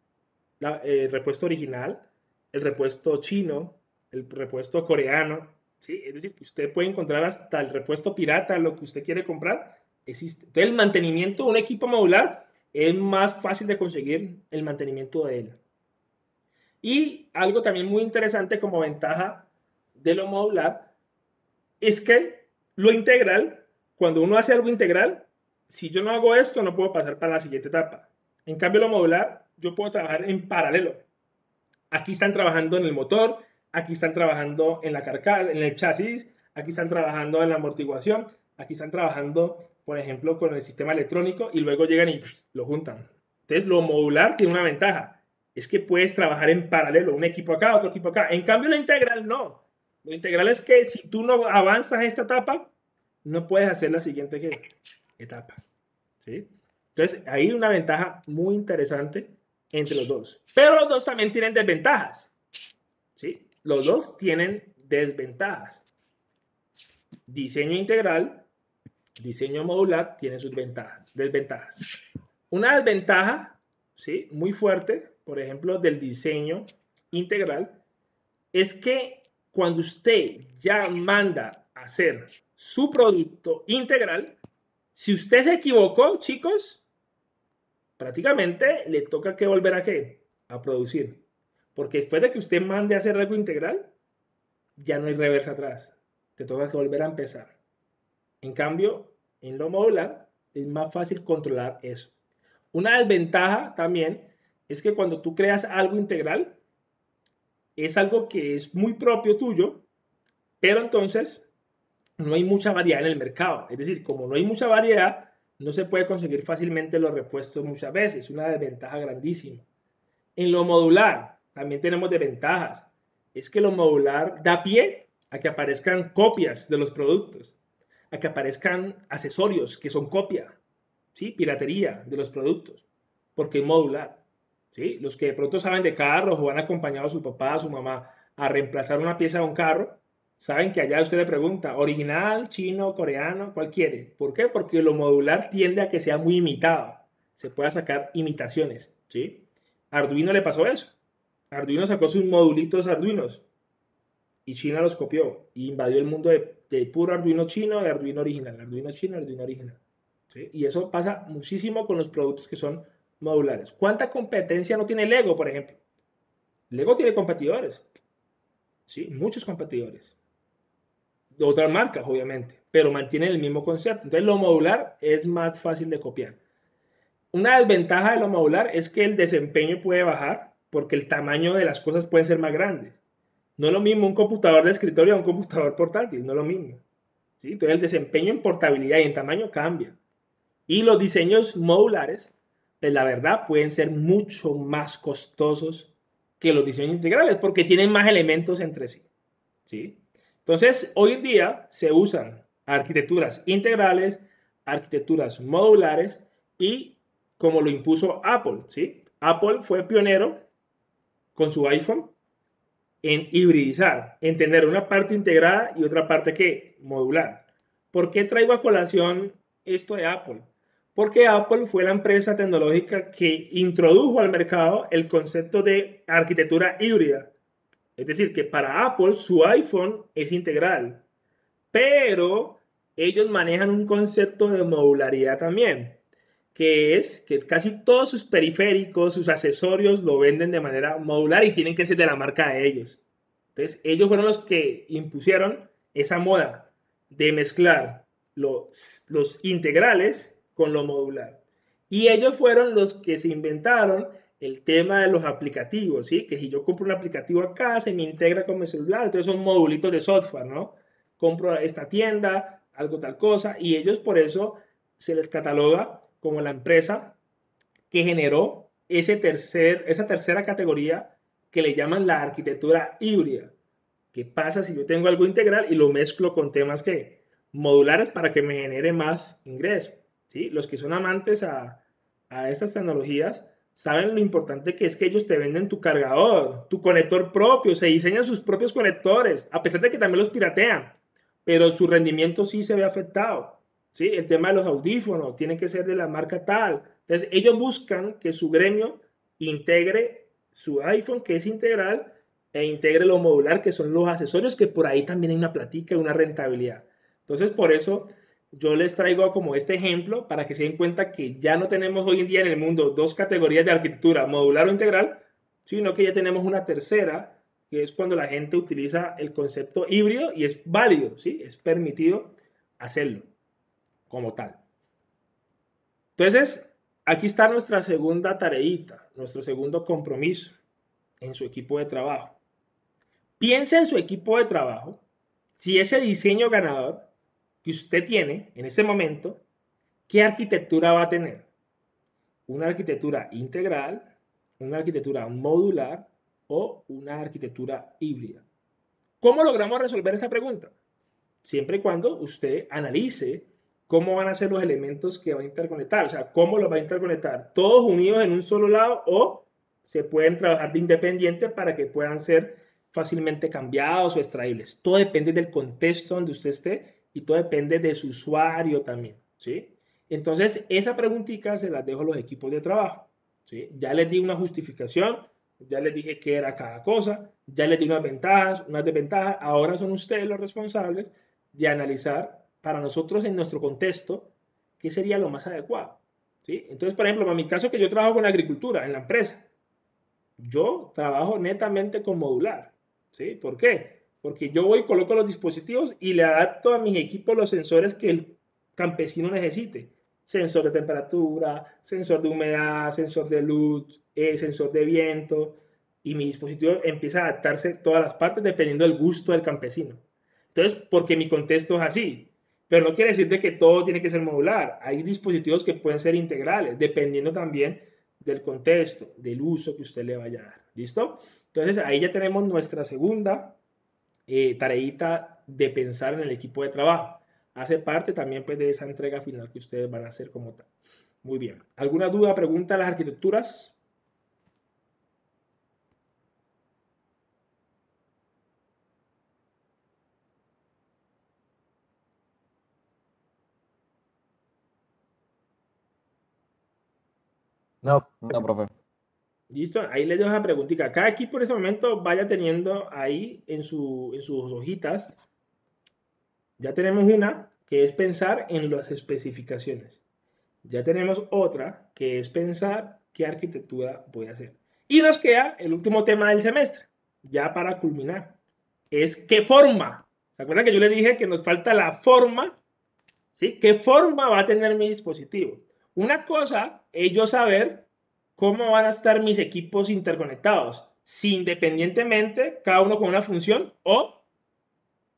el repuesto original, el repuesto chino, el repuesto coreano, ¿sí? Es decir, que usted puede encontrar hasta el repuesto pirata, lo que usted quiere comprar, existe. Entonces, el mantenimiento de un equipo modular es más fácil de conseguir el mantenimiento de él. Y algo también muy interesante como ventaja de lo modular es que lo integral, cuando uno hace algo integral, si yo no hago esto, no puedo pasar para la siguiente etapa. En cambio, lo modular, yo puedo trabajar en paralelo. Aquí están trabajando en el motor, aquí están trabajando en la carcasa, en el chasis, aquí están trabajando en la amortiguación, aquí están trabajando, por ejemplo, con el sistema electrónico y luego llegan y lo juntan. Entonces, lo modular tiene una ventaja, es que puedes trabajar en paralelo, un equipo acá, otro equipo acá. En cambio, lo integral no. Lo integral es que si tú no avanzas esta etapa, no puedes hacer la siguiente etapa, ¿sí? Entonces, ahí hay una ventaja muy interesante entre los dos. Pero los dos también tienen desventajas, ¿sí? Los dos tienen desventajas. Diseño integral, diseño modular tiene sus desventajas. Una desventaja, ¿sí? Muy fuerte, por ejemplo, del diseño integral, es que cuando usted ya manda a hacer su producto integral, si usted se equivocó, chicos, prácticamente le toca que volver a producir. Porque después de que usted mande a hacer algo integral, ya no hay reversa atrás. Te toca que volver a empezar. En cambio, en lo modular es más fácil controlar eso. Una desventaja también es que cuando tú creas algo integral, es algo que es muy propio tuyo, pero entonces no hay mucha variedad en el mercado. Es decir, como no hay mucha variedad, no se puede conseguir fácilmente los repuestos muchas veces. Es una desventaja grandísima. En lo modular también tenemos desventajas. Es que lo modular da pie a que aparezcan copias de los productos, a que aparezcan accesorios que son copia, ¿sí? Piratería de los productos, porque es modular, ¿sí? Los que de pronto saben de carros o han acompañado a su papá, a su mamá a reemplazar una pieza de un carro, saben que allá usted le pregunta, original, chino, coreano, ¿cuál quiere? ¿Por qué? Porque lo modular tiende a que sea muy imitado, se pueda sacar imitaciones, ¿sí? Arduino le pasó eso. Arduino sacó sus modulitos Arduinos y China los copió y invadió el mundo de puro Arduino chino, de Arduino original, Arduino chino, Arduino original, ¿sí? Y eso pasa muchísimo con los productos que son modulares. ¿Cuánta competencia no tiene Lego, por ejemplo? Lego tiene competidores, ¿sí? Muchos competidores. De otras marcas, obviamente, pero mantienen el mismo concepto. Entonces, lo modular es más fácil de copiar. Una desventaja de lo modular es que el desempeño puede bajar porque el tamaño de las cosas puede ser más grande. No es lo mismo un computador de escritorio a un computador portátil, no es lo mismo, ¿sí? Entonces el desempeño en portabilidad y en tamaño cambia. Y los diseños modulares pues la verdad pueden ser mucho más costosos que los diseños integrales porque tienen más elementos entre sí, ¿sí? Entonces, hoy en día se usan arquitecturas integrales, arquitecturas modulares y como lo impuso Apple, ¿sí? Apple fue pionero con su iPhone en hibridizar, en tener una parte integrada y otra parte que modular. ¿Por qué traigo a colación esto de Apple? Porque Apple fue la empresa tecnológica que introdujo al mercado el concepto de arquitectura híbrida. Es decir, que para Apple su iPhone es integral, pero ellos manejan un concepto de modularidad también, que es que casi todos sus periféricos, sus accesorios lo venden de manera modular y tienen que ser de la marca de ellos. Entonces, ellos fueron los que impusieron esa moda de mezclar los integrales con lo modular. Y ellos fueron los que se inventaron el tema de los aplicativos, ¿sí? Que si yo compro un aplicativo acá, se me integra con mi celular, entonces son modulitos de software, ¿no? Compro esta tienda, algo tal cosa, y ellos por eso se les cataloga como la empresa que generó esa tercera categoría que le llaman la arquitectura híbrida. ¿Qué pasa si yo tengo algo integral y lo mezclo con temas que modulares para que me genere más ingreso? ¿Sí? Los que son amantes a estas tecnologías saben lo importante que es que ellos te venden tu cargador, tu conector propio, se diseñan sus propios conectores, a pesar de que también los piratean, pero su rendimiento sí se ve afectado. ¿Sí? El tema de los audífonos tiene que ser de la marca tal. Entonces, ellos buscan que su gremio integre su iPhone, que es integral, e integre lo modular, que son los accesorios, que por ahí también hay una platica y una rentabilidad. Entonces, por eso yo les traigo como este ejemplo para que se den cuenta que ya no tenemos hoy en día en el mundo dos categorías de arquitectura, modular o integral, sino que ya tenemos una tercera, que es cuando la gente utiliza el concepto híbrido y es válido, ¿sí? Es permitido hacerlo como tal. Entonces, aquí está nuestra segunda tareita, nuestro segundo compromiso en su equipo de trabajo. Piensa en su equipo de trabajo, si ese diseño ganador que usted tiene en ese momento, ¿qué arquitectura va a tener? ¿Una arquitectura integral, una arquitectura modular o una arquitectura híbrida? ¿Cómo logramos resolver esta pregunta? Siempre y cuando usted analice cómo van a ser los elementos que va a interconectar, o sea, cómo los va a interconectar, todos unidos en un solo lado o se pueden trabajar de independiente para que puedan ser fácilmente cambiados o extraíbles. Todo depende del contexto donde usted esté y todo depende de su usuario también, ¿sí? Entonces, esa preguntita se las dejo a los equipos de trabajo, ¿sí? Ya les di una justificación, ya les dije qué era cada cosa, ya les di unas ventajas, unas desventajas, ahora son ustedes los responsables de analizar para nosotros en nuestro contexto qué sería lo más adecuado, ¿sí? Entonces, por ejemplo, en mi caso que yo trabajo con agricultura en la empresa, yo trabajo netamente con modular, ¿sí? ¿Por qué? Porque yo voy y coloco los dispositivos y le adapto a mis equipos los sensores que el campesino necesite. Sensor de temperatura, sensor de humedad, sensor de luz, sensor de viento, y mi dispositivo empieza a adaptarse a todas las partes dependiendo del gusto del campesino. Entonces, porque mi contexto es así, pero no quiere decir de que todo tiene que ser modular. Hay dispositivos que pueden ser integrales, dependiendo también del contexto, del uso que usted le vaya a dar. ¿Listo? Entonces, ahí ya tenemos nuestra segunda tareita de pensar en el equipo de trabajo. Hace parte también pues, de esa entrega final que ustedes van a hacer como tal. Muy bien. ¿Alguna duda, pregunta a las arquitecturas? No, No, profe. Listo, ahí les dejo esa preguntita. Cada equipo en ese momento vaya teniendo ahí en sus hojitas. Ya tenemos una que es pensar en las especificaciones. Ya tenemos otra que es pensar qué arquitectura voy a hacer. Y nos queda el último tema del semestre, ya para culminar. Es qué forma. ¿Se acuerdan que yo le dije que nos falta la forma? ¿Sí? ¿Qué forma va a tener mi dispositivo? Una cosa es yo saber cómo van a estar mis equipos interconectados, si independientemente, cada uno con una función, o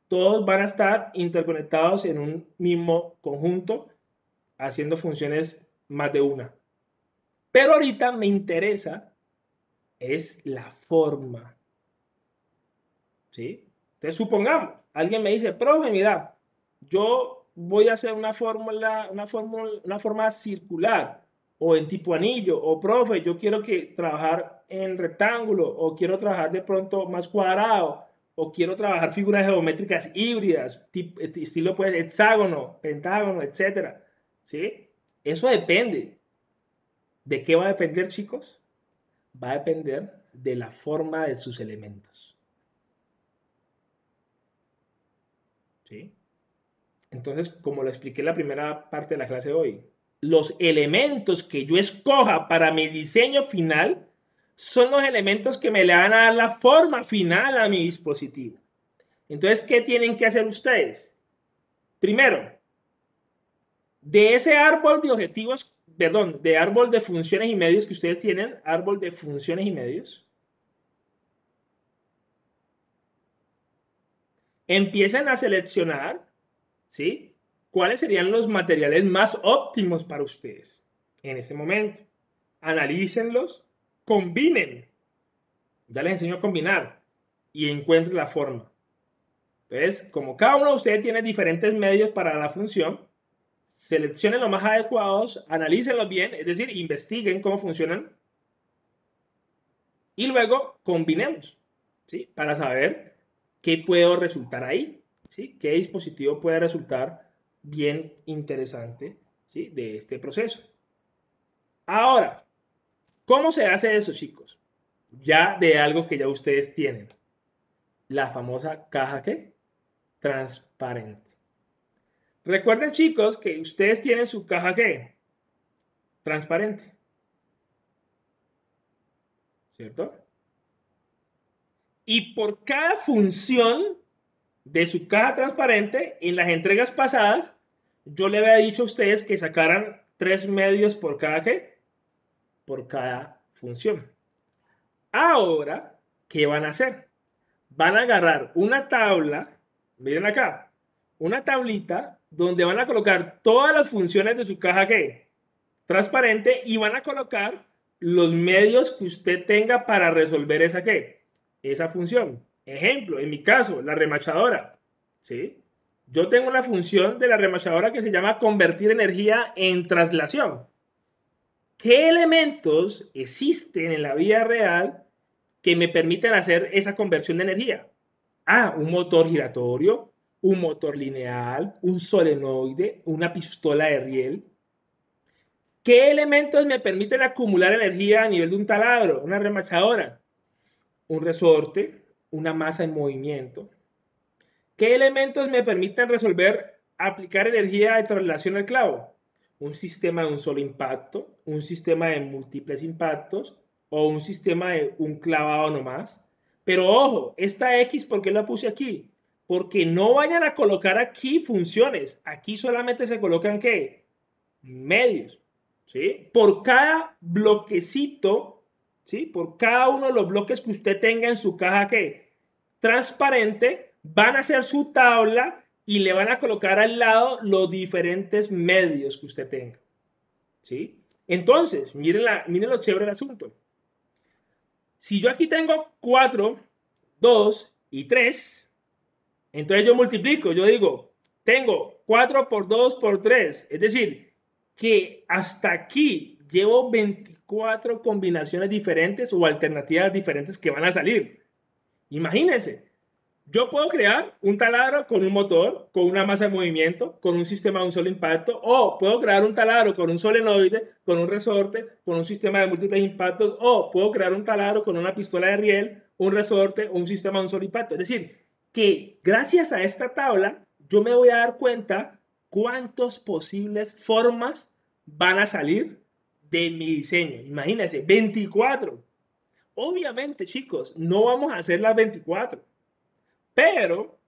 todos van a estar interconectados en un mismo conjunto, haciendo funciones más de una. Pero ahorita me interesa es la forma, ¿sí? Entonces, supongamos, alguien me dice, profe, mira, yo voy a hacer una forma circular o en tipo anillo, o profe, yo quiero trabajar en rectángulo, o quiero trabajar de pronto más cuadrado, o quiero trabajar figuras geométricas híbridas, estilo pues hexágono, pentágono, etcétera, ¿sí? Eso depende. ¿De qué va a depender, chicos? Va a depender de la forma de sus elementos, ¿sí? Entonces, como lo expliqué en la primera parte de la clase de hoy, los elementos que yo escoja para mi diseño final son los elementos que me le van a dar la forma final a mi dispositivo. Entonces, ¿qué tienen que hacer ustedes? Primero, de ese árbol de objetivos, perdón, de árbol de funciones y medios que ustedes tienen, árbol de funciones y medios, empiecen a seleccionar, ¿sí? ¿Cuáles serían los materiales más óptimos para ustedes en ese momento? Analícenlos, combinen. Ya les enseño a combinar y encuentren la forma. Entonces, como cada uno de ustedes tiene diferentes medios para la función, seleccionen los más adecuados, analícenlos bien, es decir, investiguen cómo funcionan y luego combinemos, ¿sí? Para saber qué puede resultar ahí, ¿sí? Qué dispositivo puede resultar bien interesante, ¿sí? De este proceso. Ahora, ¿cómo se hace eso, chicos? Ya de algo que ya ustedes tienen. La famosa caja, ¿qué? Transparente. Recuerden, chicos, que ustedes tienen su caja, ¿qué? Transparente. ¿Cierto? Y por cada función de su caja transparente, en las entregas pasadas, yo le había dicho a ustedes que sacaran 3 medios por cada, ¿qué? Por cada función. Ahora, ¿qué van a hacer? Van a agarrar una tabla, miren acá, una tablita donde van a colocar todas las funciones de su caja, ¿qué? Transparente, y van a colocar los medios que usted tenga para resolver esa, ¿qué? Esa función. Ejemplo, en mi caso, la remachadora, ¿sí? Yo tengo una función de la remachadora que se llama convertir energía en traslación. ¿Qué elementos existen en la vida real que me permiten hacer esa conversión de energía? Ah, un motor giratorio, un motor lineal, un solenoide, una pistola de riel. ¿Qué elementos me permiten acumular energía a nivel de un taladro, una remachadora? Un resorte, una masa en movimiento. ¿Qué elementos me permiten aplicar energía de traslación al clavo? Un sistema de un solo impacto, un sistema de múltiples impactos o un sistema de un clavado nomás. Pero ojo, esta X, ¿por qué la puse aquí? Porque no vayan a colocar aquí funciones. Aquí solamente se colocan, ¿qué? Medios. ¿Sí? Por cada bloquecito, ¿sí? Por cada uno de los bloques que usted tenga en su caja, ¿qué? Transparente, van a hacer su tabla y le van a colocar al lado los diferentes medios que usted tenga. ¿Sí? Entonces, miren lo chévere del asunto. Si yo aquí tengo 4, 2 y 3, entonces yo multiplico, yo digo, tengo 4 por 2 por 3, es decir, que hasta aquí llevo 24 combinaciones diferentes o alternativas diferentes que van a salir. Imagínense, yo puedo crear un taladro con un motor, con una masa de movimiento, con un sistema de un solo impacto, o puedo crear un taladro con un solenoide, con un resorte, con un sistema de múltiples impactos, o puedo crear un taladro con una pistola de riel, un resorte o un sistema de un solo impacto. Es decir, que gracias a esta tabla yo me voy a dar cuenta cuántas posibles formas van a salir de mi diseño. Imagínense, 24. Obviamente, chicos, no vamos a hacer las 24. Pero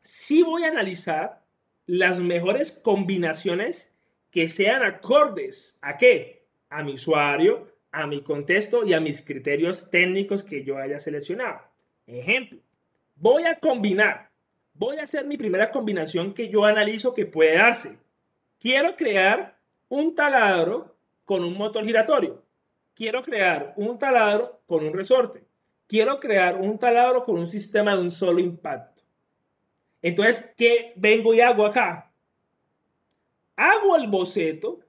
sí voy a analizar las mejores combinaciones que sean acordes ¿a qué? A mi usuario, a mi contexto y a mis criterios técnicos que yo haya seleccionado. Ejemplo, voy a combinar, voy a hacer mi primera combinación que yo analizo que puede darse. Quiero crear un taladro con un motor giratorio. quiero crear un taladro con un resorte. Quiero crear un taladro con un sistema de un solo impacto. Entonces, ¿qué vengo y hago acá? Hago el boceto,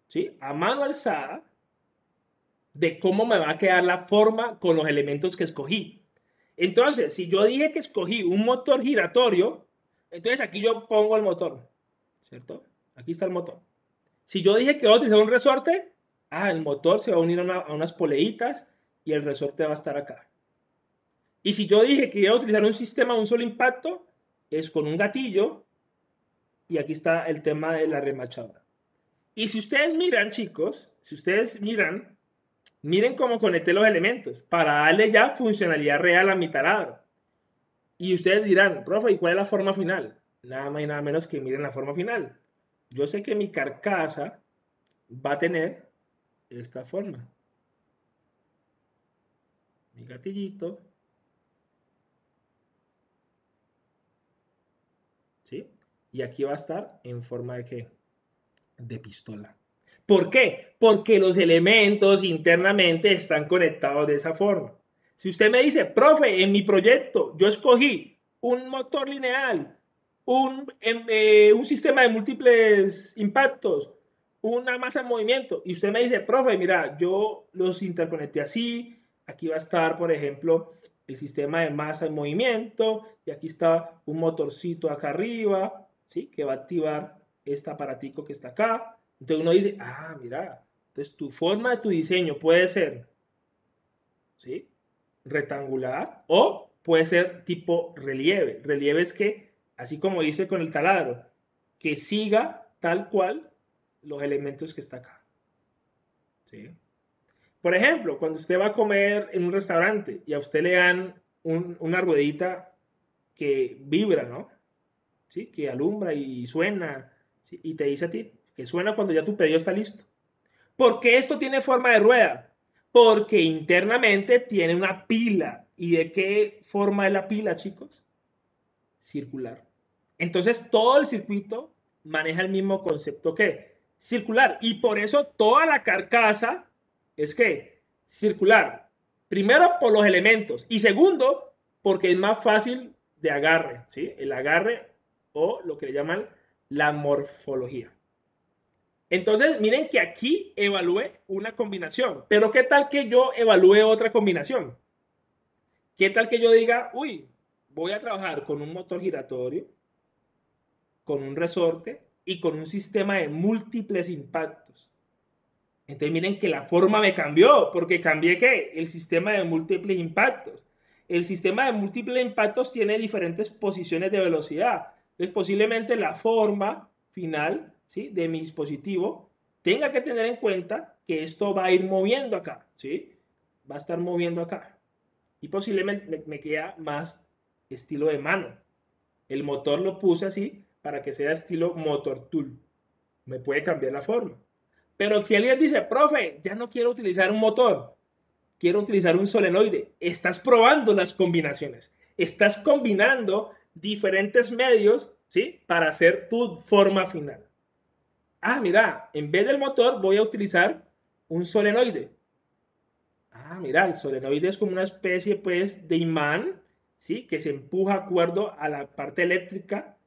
¿sí? A mano alzada, de cómo me va a quedar la forma con los elementos que escogí. Entonces, si yo dije que escogí un motor giratorio, entonces aquí yo pongo el motor, ¿cierto? Aquí está el motor. Si yo dije que voy a utilizar un resorte, el motor se va a unir a unas poleitas y el resorte va a estar acá. Y si yo dije que iba a utilizar un sistema de un solo impacto, es con un gatillo y aquí está el tema de la remachadora. Y si ustedes miran, chicos, si ustedes miren cómo conecté los elementos para darle ya funcionalidad real a mi taladro. Y ustedes dirán, profe, ¿y cuál es la forma final? Nada más y nada menos que miren la forma final. Yo sé que mi carcasa va a tener esta forma. Mi gatillito. ¿Sí? Y aquí va a estar en forma de ¿qué? De pistola. ¿Por qué? Porque los elementos internamente están conectados de esa forma. Si usted me dice, profe, en mi proyecto yo escogí un motor lineal, un sistema de múltiples impactos, una masa en movimiento, y usted me dice, profe, mira, yo los interconecté así, aquí va a estar, por ejemplo, el sistema de masa en movimiento, y aquí está un motorcito acá arriba, ¿sí? Que va a activar este aparatico que está acá. Entonces uno dice, mira, entonces tu forma de tu diseño puede ser, ¿sí? Rectangular o puede ser tipo relieve. Relieve es que, así como dice con el taladro, que siga tal cual los elementos que está acá. ¿Sí? Por ejemplo, cuando usted va a comer en un restaurante y a usted le dan una ruedita que vibra, ¿no? ¿Sí? Que alumbra y suena, ¿sí? Y te dice a ti que suena cuando ya tu pedido está listo. ¿Por qué esto tiene forma de rueda? Porque internamente tiene una pila. ¿Y de qué forma es la pila, chicos? Circular. Entonces todo el circuito maneja el mismo concepto que circular. Y por eso toda la carcasa es que circular. Primero por los elementos y segundo porque es más fácil de agarre, ¿sí? El agarre o lo que le llaman la morfología. Entonces, miren que aquí evalué una combinación, pero ¿qué tal que yo evalúe otra combinación? ¿Qué tal que yo diga, uy, voy a trabajar con un motor giratorio, con un resorte y con un sistema de múltiples impactos? Entonces, miren que la forma me cambió, porque cambié ¿qué? El sistema de múltiples impactos. El sistema de múltiples impactos tiene diferentes posiciones de velocidad. Entonces, posiblemente la forma final, ¿sí? De mi dispositivo tenga que tener en cuenta que esto va a ir moviendo acá, ¿sí? Va a estar moviendo acá. Y posiblemente me queda más estilo de mano. El motor lo puse así para que sea estilo motor tool. Me puede cambiar la forma. Pero si alguien dice, profe, ya no quiero utilizar un motor, quiero utilizar un solenoide, estás probando las combinaciones. Estás combinando diferentes medios, ¿sí? Para hacer tu forma final. Mira, en vez del motor voy a utilizar un solenoide. Mira, el solenoide es como una especie, pues, de imán, ¿sí? Que se empuja de acuerdo a la parte eléctrica,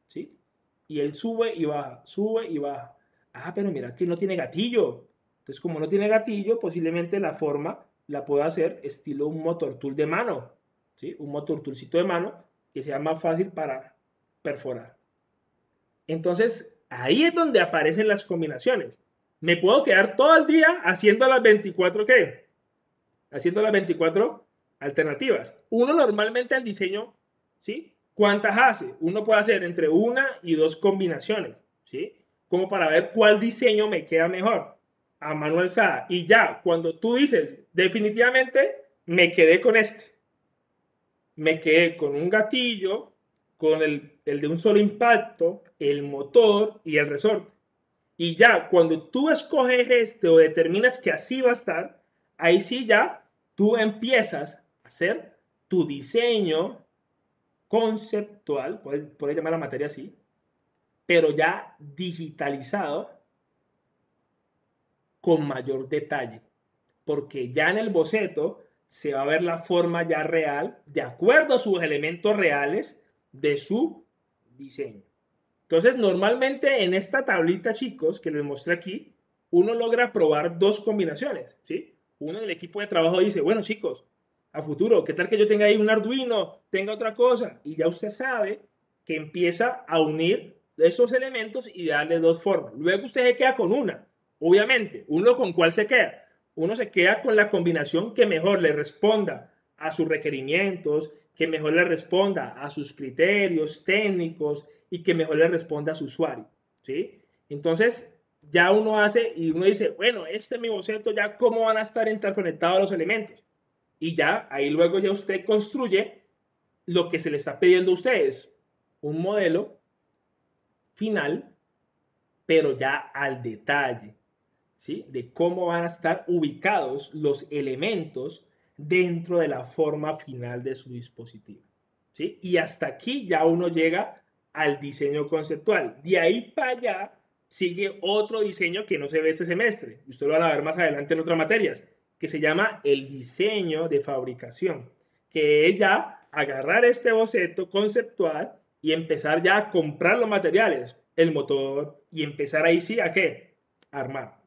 ¿sí? Y él sube y baja, sube y baja. Pero mira que no tiene gatillo. Entonces, como no tiene gatillo, posiblemente la forma la puedo hacer estilo un motor tool de mano, ¿sí? Un motor toolcito de mano que sea más fácil para perforar. Entonces, ahí es donde aparecen las combinaciones. Me puedo quedar todo el día haciendo las 24, ¿qué? Haciendo las 24 alternativas. Uno normalmente al diseño, ¿sí? ¿Cuántas hace? Uno puede hacer entre una y dos combinaciones, ¿sí? Como para ver cuál diseño me queda mejor a mano alzada. Y ya, cuando tú dices, definitivamente me quedé con este. Me quedé con un gatillo, con el de un solo impacto, el motor y el resorte. Y ya, cuando tú escoges este o determinas que así va a estar, ahí sí ya tú empiezas a hacer tu diseño conceptual, puedes llamar la materia así, pero ya digitalizado con mayor detalle, porque ya en el boceto se va a ver la forma ya real, de acuerdo a sus elementos reales de su diseño. Entonces, normalmente en esta tablita, chicos, que les mostré aquí, uno logra probar dos combinaciones, ¿sí? Uno del equipo de trabajo dice, bueno, chicos, a futuro, ¿qué tal que yo tenga ahí un Arduino, tenga otra cosa? Y ya usted sabe que empieza a unir esos elementos y darle dos formas. Luego usted se queda con una, obviamente. ¿Uno con cuál se queda? Uno se queda con la combinación que mejor le responda a sus requerimientos, que mejor le responda a sus criterios técnicos y que mejor le responda a su usuario, ¿sí? Entonces, ya uno hace y uno dice, bueno, este es mi boceto, ya cómo van a estar interconectados los elementos. Y ya, ahí luego ya usted construye lo que se le está pidiendo a ustedes, un modelo final, pero ya al detalle, ¿sí? De cómo van a estar ubicados los elementos dentro de la forma final de su dispositivo, ¿sí? Y hasta aquí ya uno llega al diseño conceptual. De ahí para allá sigue otro diseño que no se ve este semestre. Usted lo van a ver más adelante en otras materias, que se llama el diseño de fabricación, que es ya agarrar este boceto conceptual y empezar ya a comprar los materiales, el motor, y empezar ahí sí a ¿qué? Armar.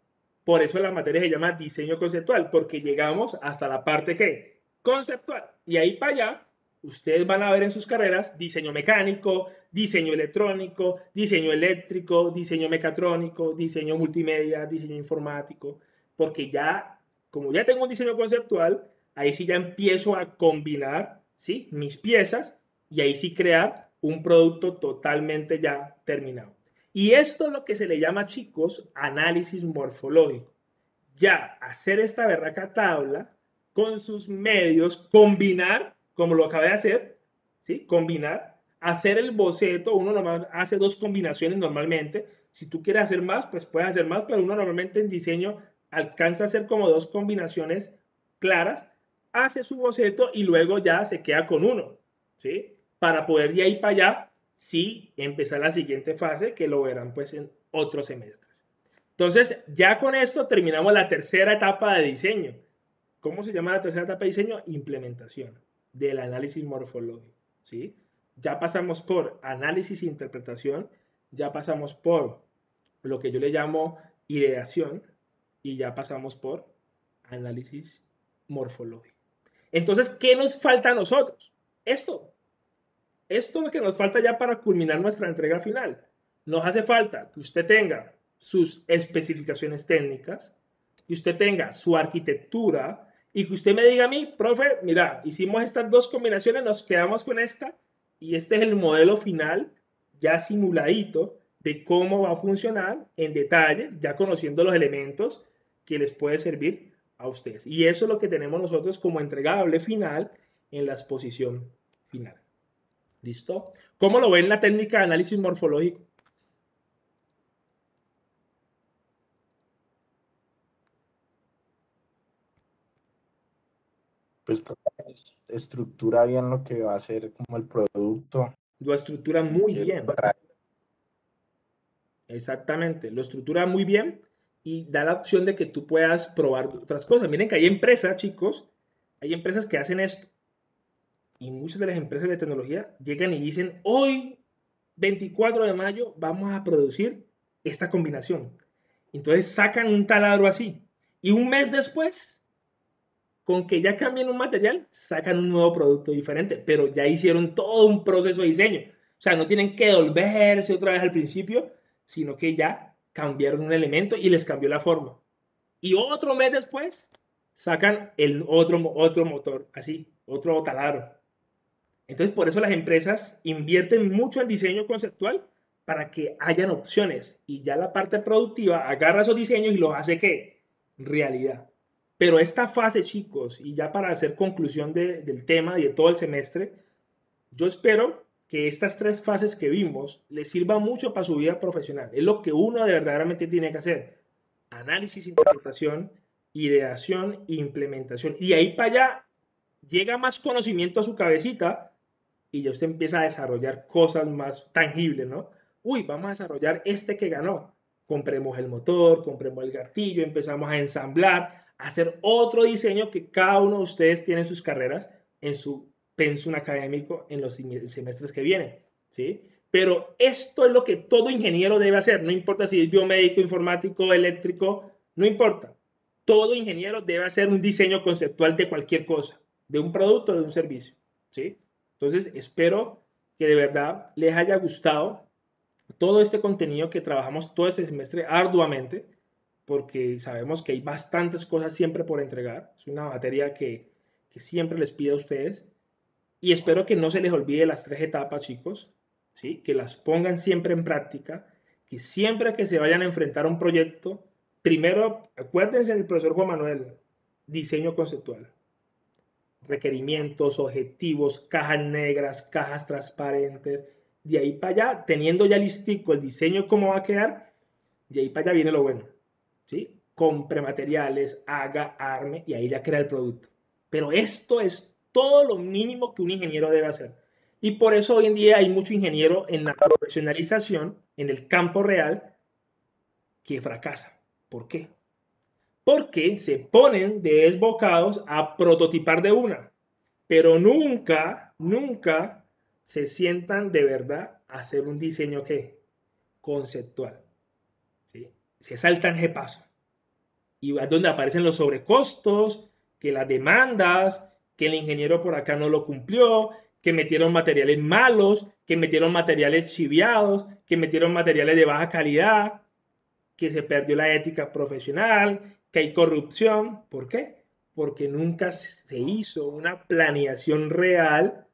Por eso la materia se llama diseño conceptual, porque llegamos hasta la parte ¿qué? Conceptual. Y ahí para allá, ustedes van a ver en sus carreras diseño mecánico, diseño electrónico, diseño eléctrico, diseño mecatrónico, diseño multimedia, diseño informático, porque ya, como ya tengo un diseño conceptual, ahí sí ya empiezo a combinar, ¿sí? Mis piezas y ahí sí crear un producto totalmente ya terminado. Y esto es lo que se le llama, chicos, análisis morfológico. Ya hacer esta berraca tabla con sus medios, combinar, como lo acabé de hacer, ¿sí? Combinar, hacer el boceto, uno normal, hace dos combinaciones normalmente. Si tú quieres hacer más, pues puedes hacer más, pero uno normalmente en diseño alcanza a hacer como dos combinaciones claras, hace su boceto y luego ya se queda con uno, ¿sí? Para poder de ahí para allá, sí, empezar la siguiente fase, que lo verán pues en otros semestres. Entonces, ya con esto terminamos la tercera etapa de diseño. ¿Cómo se llama la tercera etapa de diseño? Implementación del análisis morfológico, ¿sí? Ya pasamos por análisis e interpretación, ya pasamos por lo que yo le llamo ideación y ya pasamos por análisis morfológico. Entonces, ¿qué nos falta a nosotros? Esto es lo que nos falta ya para culminar nuestra entrega final. Nos hace falta que usted tenga sus especificaciones técnicas, que usted tenga su arquitectura y que usted me diga a mí, profe, mira, hicimos estas dos combinaciones, nos quedamos con esta y este es el modelo final ya simuladito de cómo va a funcionar en detalle, ya conociendo los elementos que les puede servir a ustedes. Y eso es lo que tenemos nosotros como entregable final en la exposición final. ¿Listo? ¿Cómo lo ven la técnica de análisis morfológico? Pues estructura bien lo que va a ser como el producto Lo estructura y muy que bien. Exactamente, lo estructura muy bien y da la opción de que tú puedas probar otras cosas. Miren que hay empresas, chicos, hay empresas que hacen esto. Y muchas de las empresas de tecnología llegan y dicen, hoy, 24 de mayo, vamos a producir esta combinación. Entonces sacan un taladro así. Y un mes después, con que ya cambien un material, sacan un nuevo producto diferente, pero ya hicieron todo un proceso de diseño. O sea, no tienen que volverse otra vez al principio, sino que ya cambiaron un elemento y les cambió la forma. Y otro mes después, sacan el otro motor, así, otro taladro. Entonces, por eso las empresas invierten mucho en diseño conceptual para que hayan opciones y ya la parte productiva agarra esos diseños y los hace ¿qué? Realidad. Pero esta fase, chicos, y ya para hacer conclusión del tema y de todo el semestre, yo espero que estas tres fases que vimos les sirvan mucho para su vida profesional. Es lo que uno verdaderamente tiene que hacer. Análisis, interpretación, ideación e implementación. Y ahí para allá llega más conocimiento a su cabecita y ya usted empieza a desarrollar cosas más tangibles, ¿no? Uy, vamos a desarrollar este que ganó. compremos el motor, compremos el gatillo, empezamos a ensamblar, a hacer otro diseño que cada uno de ustedes tiene en sus carreras, en su pensum académico en los semestres que vienen, ¿sí? Pero esto es lo que todo ingeniero debe hacer, no importa si es biomédico, informático, eléctrico, no importa. Todo ingeniero debe hacer un diseño conceptual de cualquier cosa, de un producto, de un servicio, ¿sí? Entonces, espero que de verdad les haya gustado todo este contenido que trabajamos todo este semestre arduamente, porque sabemos que hay bastantes cosas siempre por entregar. Es una materia que siempre les pido a ustedes. Y espero que no se les olvide las 3 etapas, chicos, ¿sí? Que las pongan siempre en práctica, que siempre que se vayan a enfrentar a un proyecto, primero, acuérdense del profesor Juan Manuel, diseño conceptual, requerimientos, objetivos, cajas negras, cajas transparentes, de ahí para allá, teniendo ya listico el diseño cómo va a quedar, de ahí para allá viene lo bueno, ¿sí? Compre materiales, haga, arme, y ahí ya crea el producto. Pero esto es todo lo mínimo que un ingeniero debe hacer. Y por eso hoy en día hay mucho ingeniero en la profesionalización, en el campo real, que fracasa. ¿Por qué? Porque se ponen de desbocados a prototipar de una, pero nunca, nunca se sientan de verdad a hacer un diseño ¿qué? Conceptual, ¿sí? Se saltan ese paso. Y es donde aparecen los sobrecostos, que las demandas, que el ingeniero por acá no lo cumplió, que metieron materiales malos, que metieron materiales chiviados, que metieron materiales de baja calidad, que se perdió la ética profesional, que hay corrupción. ¿Por qué? Porque nunca se hizo una planeación real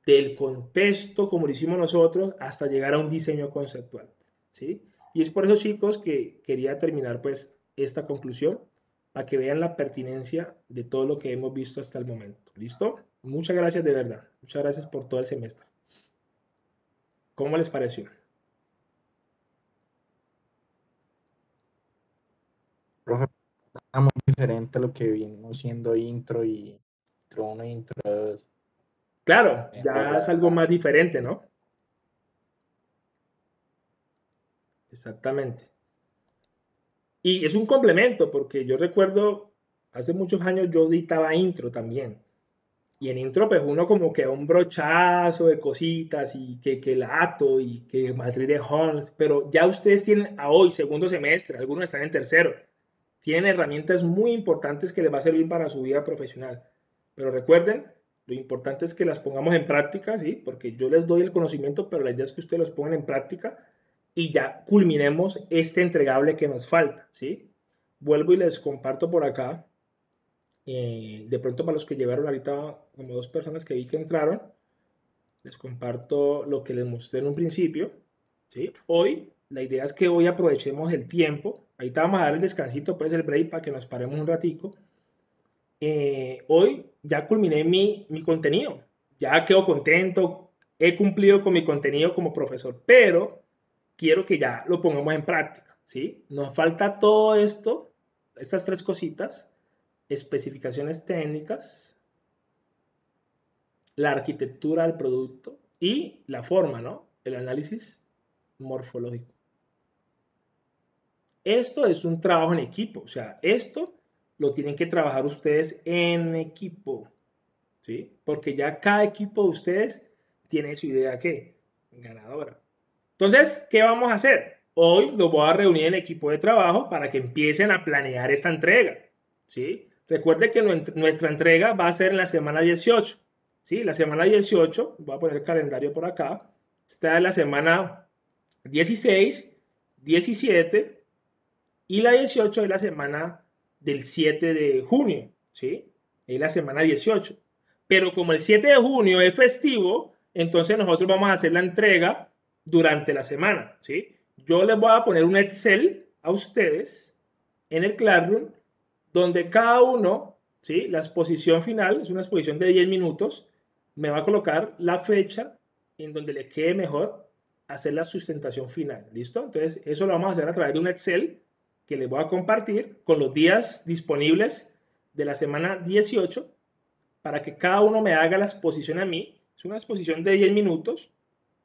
del contexto como lo hicimos nosotros hasta llegar a un diseño conceptual, ¿sí? Y es por eso, chicos, que quería terminar pues esta conclusión para que vean la pertinencia de todo lo que hemos visto hasta el momento. ¿Listo? Muchas gracias de verdad. Muchas gracias por todo el semestre. ¿Cómo les pareció? Profe, está muy diferente a lo que vino siendo intro y intro 1 y intro 2. Claro, Mejor, ya la es algo verdad. más diferente, ¿no? Exactamente. Y es un complemento, porque yo recuerdo, hace muchos años yo editaba intro también. Y en intro, pues uno como que un brochazo de cositas y que el ato y que Madrid de Holmes, pero ya ustedes tienen a hoy, segundo semestre, algunos están en tercero, tienen herramientas muy importantes que les va a servir para su vida profesional. Pero recuerden, lo importante es que las pongamos en práctica, ¿sí? Porque yo les doy el conocimiento, pero la idea es que ustedes los pongan en práctica y ya culminemos este entregable que nos falta, ¿sí? Vuelvo y les comparto por acá. De pronto para los que llegaron ahorita, como 2 personas que vi que entraron, les comparto lo que les mostré en un principio, ¿sí? Hoy, la idea es que hoy aprovechemos el tiempo. Ahorita vamos a dar el descansito, pues el break para que nos paremos un ratico. Hoy ya culminé mi contenido, ya quedo contento, he cumplido con mi contenido como profesor, pero quiero que ya lo pongamos en práctica, ¿sí? Nos falta todo esto, estas 3 cositas, especificaciones técnicas, la arquitectura del producto y la forma, ¿no? El análisis morfológico. Esto es un trabajo en equipo, o sea, esto lo tienen que trabajar ustedes en equipo, ¿sí? Porque ya cada equipo de ustedes tiene su idea, ¿qué? Ganadora. Entonces, ¿qué vamos a hacer? Hoy los voy a reunir en equipo de trabajo para que empiecen a planear esta entrega, ¿sí? Recuerde que nuestra entrega va a ser en la semana 18, ¿sí? La semana 18, voy a poner el calendario por acá, está en la semana 16, 17 y la 18 es la semana del 7 de junio, ¿sí? Es la semana 18. Pero como el 7 de junio es festivo, entonces nosotros vamos a hacer la entrega durante la semana, ¿sí? Yo les voy a poner un Excel a ustedes en el Classroom donde cada uno, ¿sí? La exposición final es una exposición de 10 minutos, me va a colocar la fecha en donde le quede mejor hacer la sustentación final, ¿listo? Entonces, eso lo vamos a hacer a través de un Excel que les voy a compartir con los días disponibles de la semana 18 para que cada uno me haga la exposición a mí. Es una exposición de 10 minutos.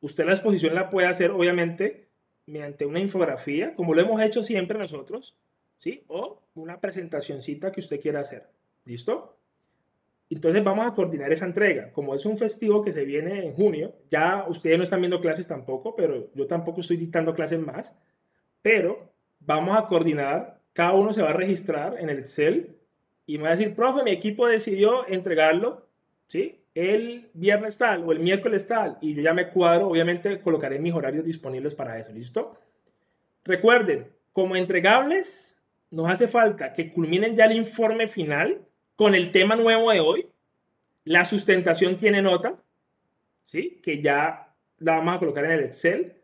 Usted la exposición la puede hacer, obviamente, mediante una infografía, como lo hemos hecho siempre nosotros, ¿sí? O una presentacioncita que usted quiera hacer. ¿Listo? Entonces vamos a coordinar esa entrega. Como es un festivo que se viene en junio, ya ustedes no están viendo clases tampoco, pero yo tampoco estoy dictando clases más, pero vamos a coordinar, cada uno se va a registrar en el Excel y me va a decir, profe, mi equipo decidió entregarlo, ¿sí? El viernes tal o el miércoles tal, y yo ya me cuadro, obviamente colocaré mis horarios disponibles para eso, ¿listo? Recuerden, como entregables, nos hace falta que culminen ya el informe final con el tema nuevo de hoy. La sustentación tiene nota, ¿sí? Que ya la vamos a colocar en el Excel.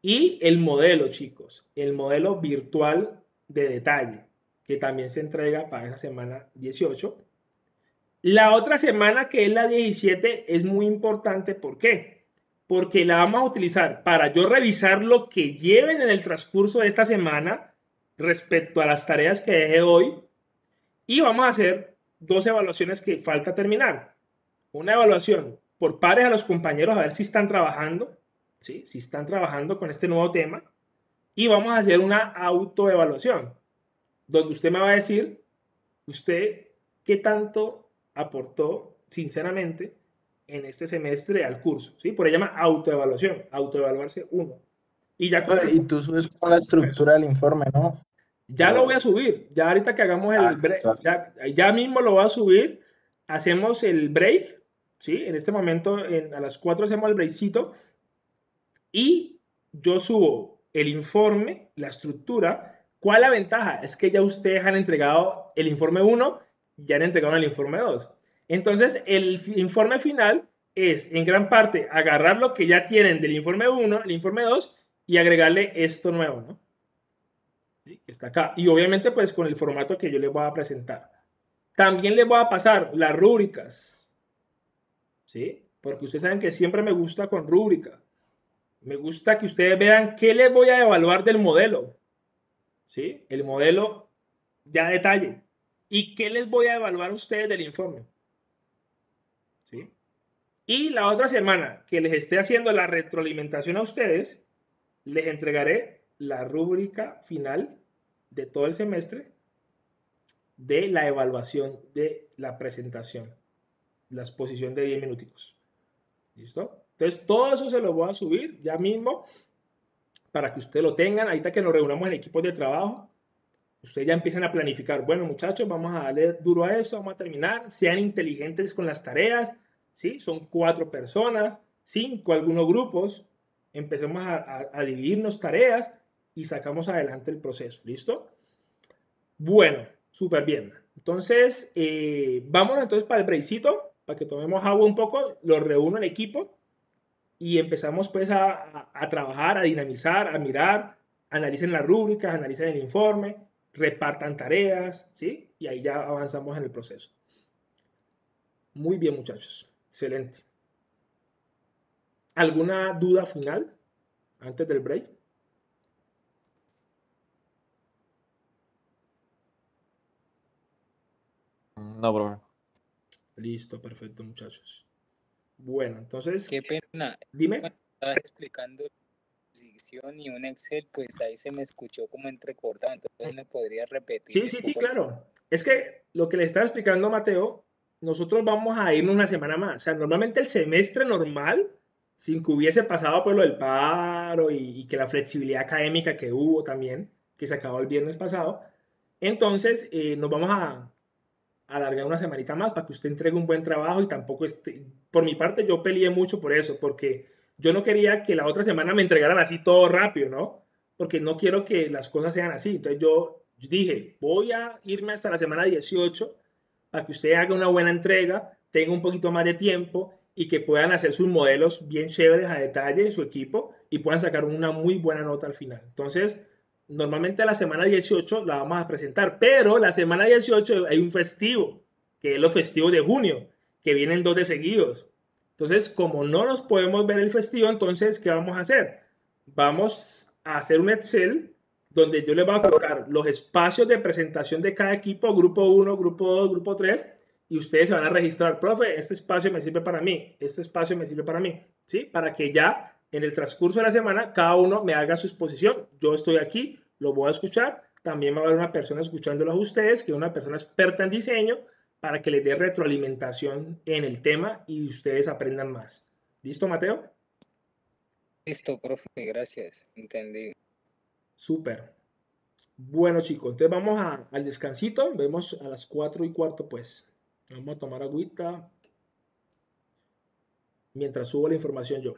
Y el modelo, chicos, el modelo virtual de detalle, que también se entrega para esa semana 18. La otra semana, que es la 17, es muy importante. ¿Por qué? Porque la vamos a utilizar para yo revisar lo que lleven en el transcurso de esta semana respecto a las tareas que dejé hoy. Y vamos a hacer 2 evaluaciones que falta terminar. Una evaluación por pares a los compañeros a ver si están trabajando, ¿sí? Si están trabajando con este nuevo tema. Y vamos a hacer una autoevaluación, donde usted me va a decir, usted, qué tanto aportó, sinceramente, en este semestre al curso, ¿sí? Por eso se llama autoevaluación, autoevaluarse uno. Y ya, Y tú subes como la estructura del informe, ¿no? ya lo voy a subir, ya ahorita que hagamos el break, ya mismo lo voy a subir, hacemos el break, ¿sí? En este momento, a las 4 hacemos el breakcito, y yo subo el informe, la estructura. ¿Cuál es la ventaja? Es que ya ustedes han entregado el informe 1, ya han entregado el informe 2. Entonces, el informe final es, en gran parte, agarrar lo que ya tienen del informe 1, el informe 2, y agregarle esto nuevo, ¿no? ¿Sí? Que está acá. Y obviamente, pues, con el formato que yo les voy a presentar. También les voy a pasar las rúbricas, ¿sí? Porque ustedes saben que siempre me gusta con rúbrica. Me gusta que ustedes vean qué les voy a evaluar del modelo, ¿sí? El modelo ya a detalle. ¿Y qué les voy a evaluar a ustedes del informe? ¿Sí? Y la otra semana que les esté haciendo la retroalimentación a ustedes, les entregaré la rúbrica final de todo el semestre de la evaluación de la presentación, la exposición de 10 minuticos. ¿Listo? Entonces, todo eso se lo voy a subir ya mismo para que ustedes lo tengan. Ahorita que nos reunamos en equipos de trabajo, ustedes ya empiezan a planificar. Bueno, muchachos, vamos a darle duro a eso, vamos a terminar. Sean inteligentes con las tareas, ¿sí? Son 4 personas, 5 algunos grupos. Empecemos a dividirnos tareas y sacamos adelante el proceso. ¿Listo? Bueno, súper bien. Entonces, vámonos entonces para el breakcito, para que tomemos agua un poco, los reúno en equipo y empezamos pues a trabajar, a dinamizar, a mirar, analicen las rúbricas, analicen el informe, repartan tareas, ¿sí? Y ahí ya avanzamos en el proceso. Muy bien, muchachos. Excelente. ¿Alguna duda final antes del break? No, profe. Listo, perfecto, muchachos. Bueno, entonces, Qué pena. dime. Cuando estaba explicando la posición y un Excel, pues ahí se me escuchó como entrecortado. Entonces me podría repetir Sí, eso, por favor. claro. Es que lo que le estaba explicando Mateo, nosotros vamos a irnos una semana más. O sea, normalmente el semestre normal, sin que hubiese pasado por lo del paro y que la flexibilidad académica que hubo también, que se acabó el viernes pasado, entonces nos vamos a alargar una semanita más para que usted entregue un buen trabajo y tampoco esté... Por mi parte, yo peleé mucho por eso, porque yo no quería que la otra semana me entregaran así todo rápido, ¿no? Porque no quiero que las cosas sean así. Entonces yo dije, voy a irme hasta la semana 18 para que usted haga una buena entrega, tenga un poquito más de tiempo y que puedan hacer sus modelos bien chéveres a detalle en su equipo y puedan sacar una muy buena nota al final. Entonces, normalmente la semana 18 la vamos a presentar, pero la semana 18 hay un festivo, que es los festivos de junio, que vienen 2 de seguidos. Entonces, como no nos podemos ver el festivo, entonces, ¿qué vamos a hacer? Vamos a hacer un Excel donde yo les voy a colocar los espacios de presentación de cada equipo, grupo 1, grupo 2, grupo 3, y ustedes se van a registrar, profe, este espacio me sirve para mí, este espacio me sirve para mí, ¿sí? Para que ya en el transcurso de la semana, cada uno me haga su exposición. Yo estoy aquí, lo voy a escuchar. También va a haber una persona escuchándolos a ustedes, que es una persona experta en diseño, para que les dé retroalimentación en el tema y ustedes aprendan más. ¿Listo, Mateo? Listo, profe, gracias. Entendido. Súper. Bueno, chicos, entonces vamos al descansito. Vemos a las 4:15, pues. Vamos a tomar agüita mientras subo la información yo.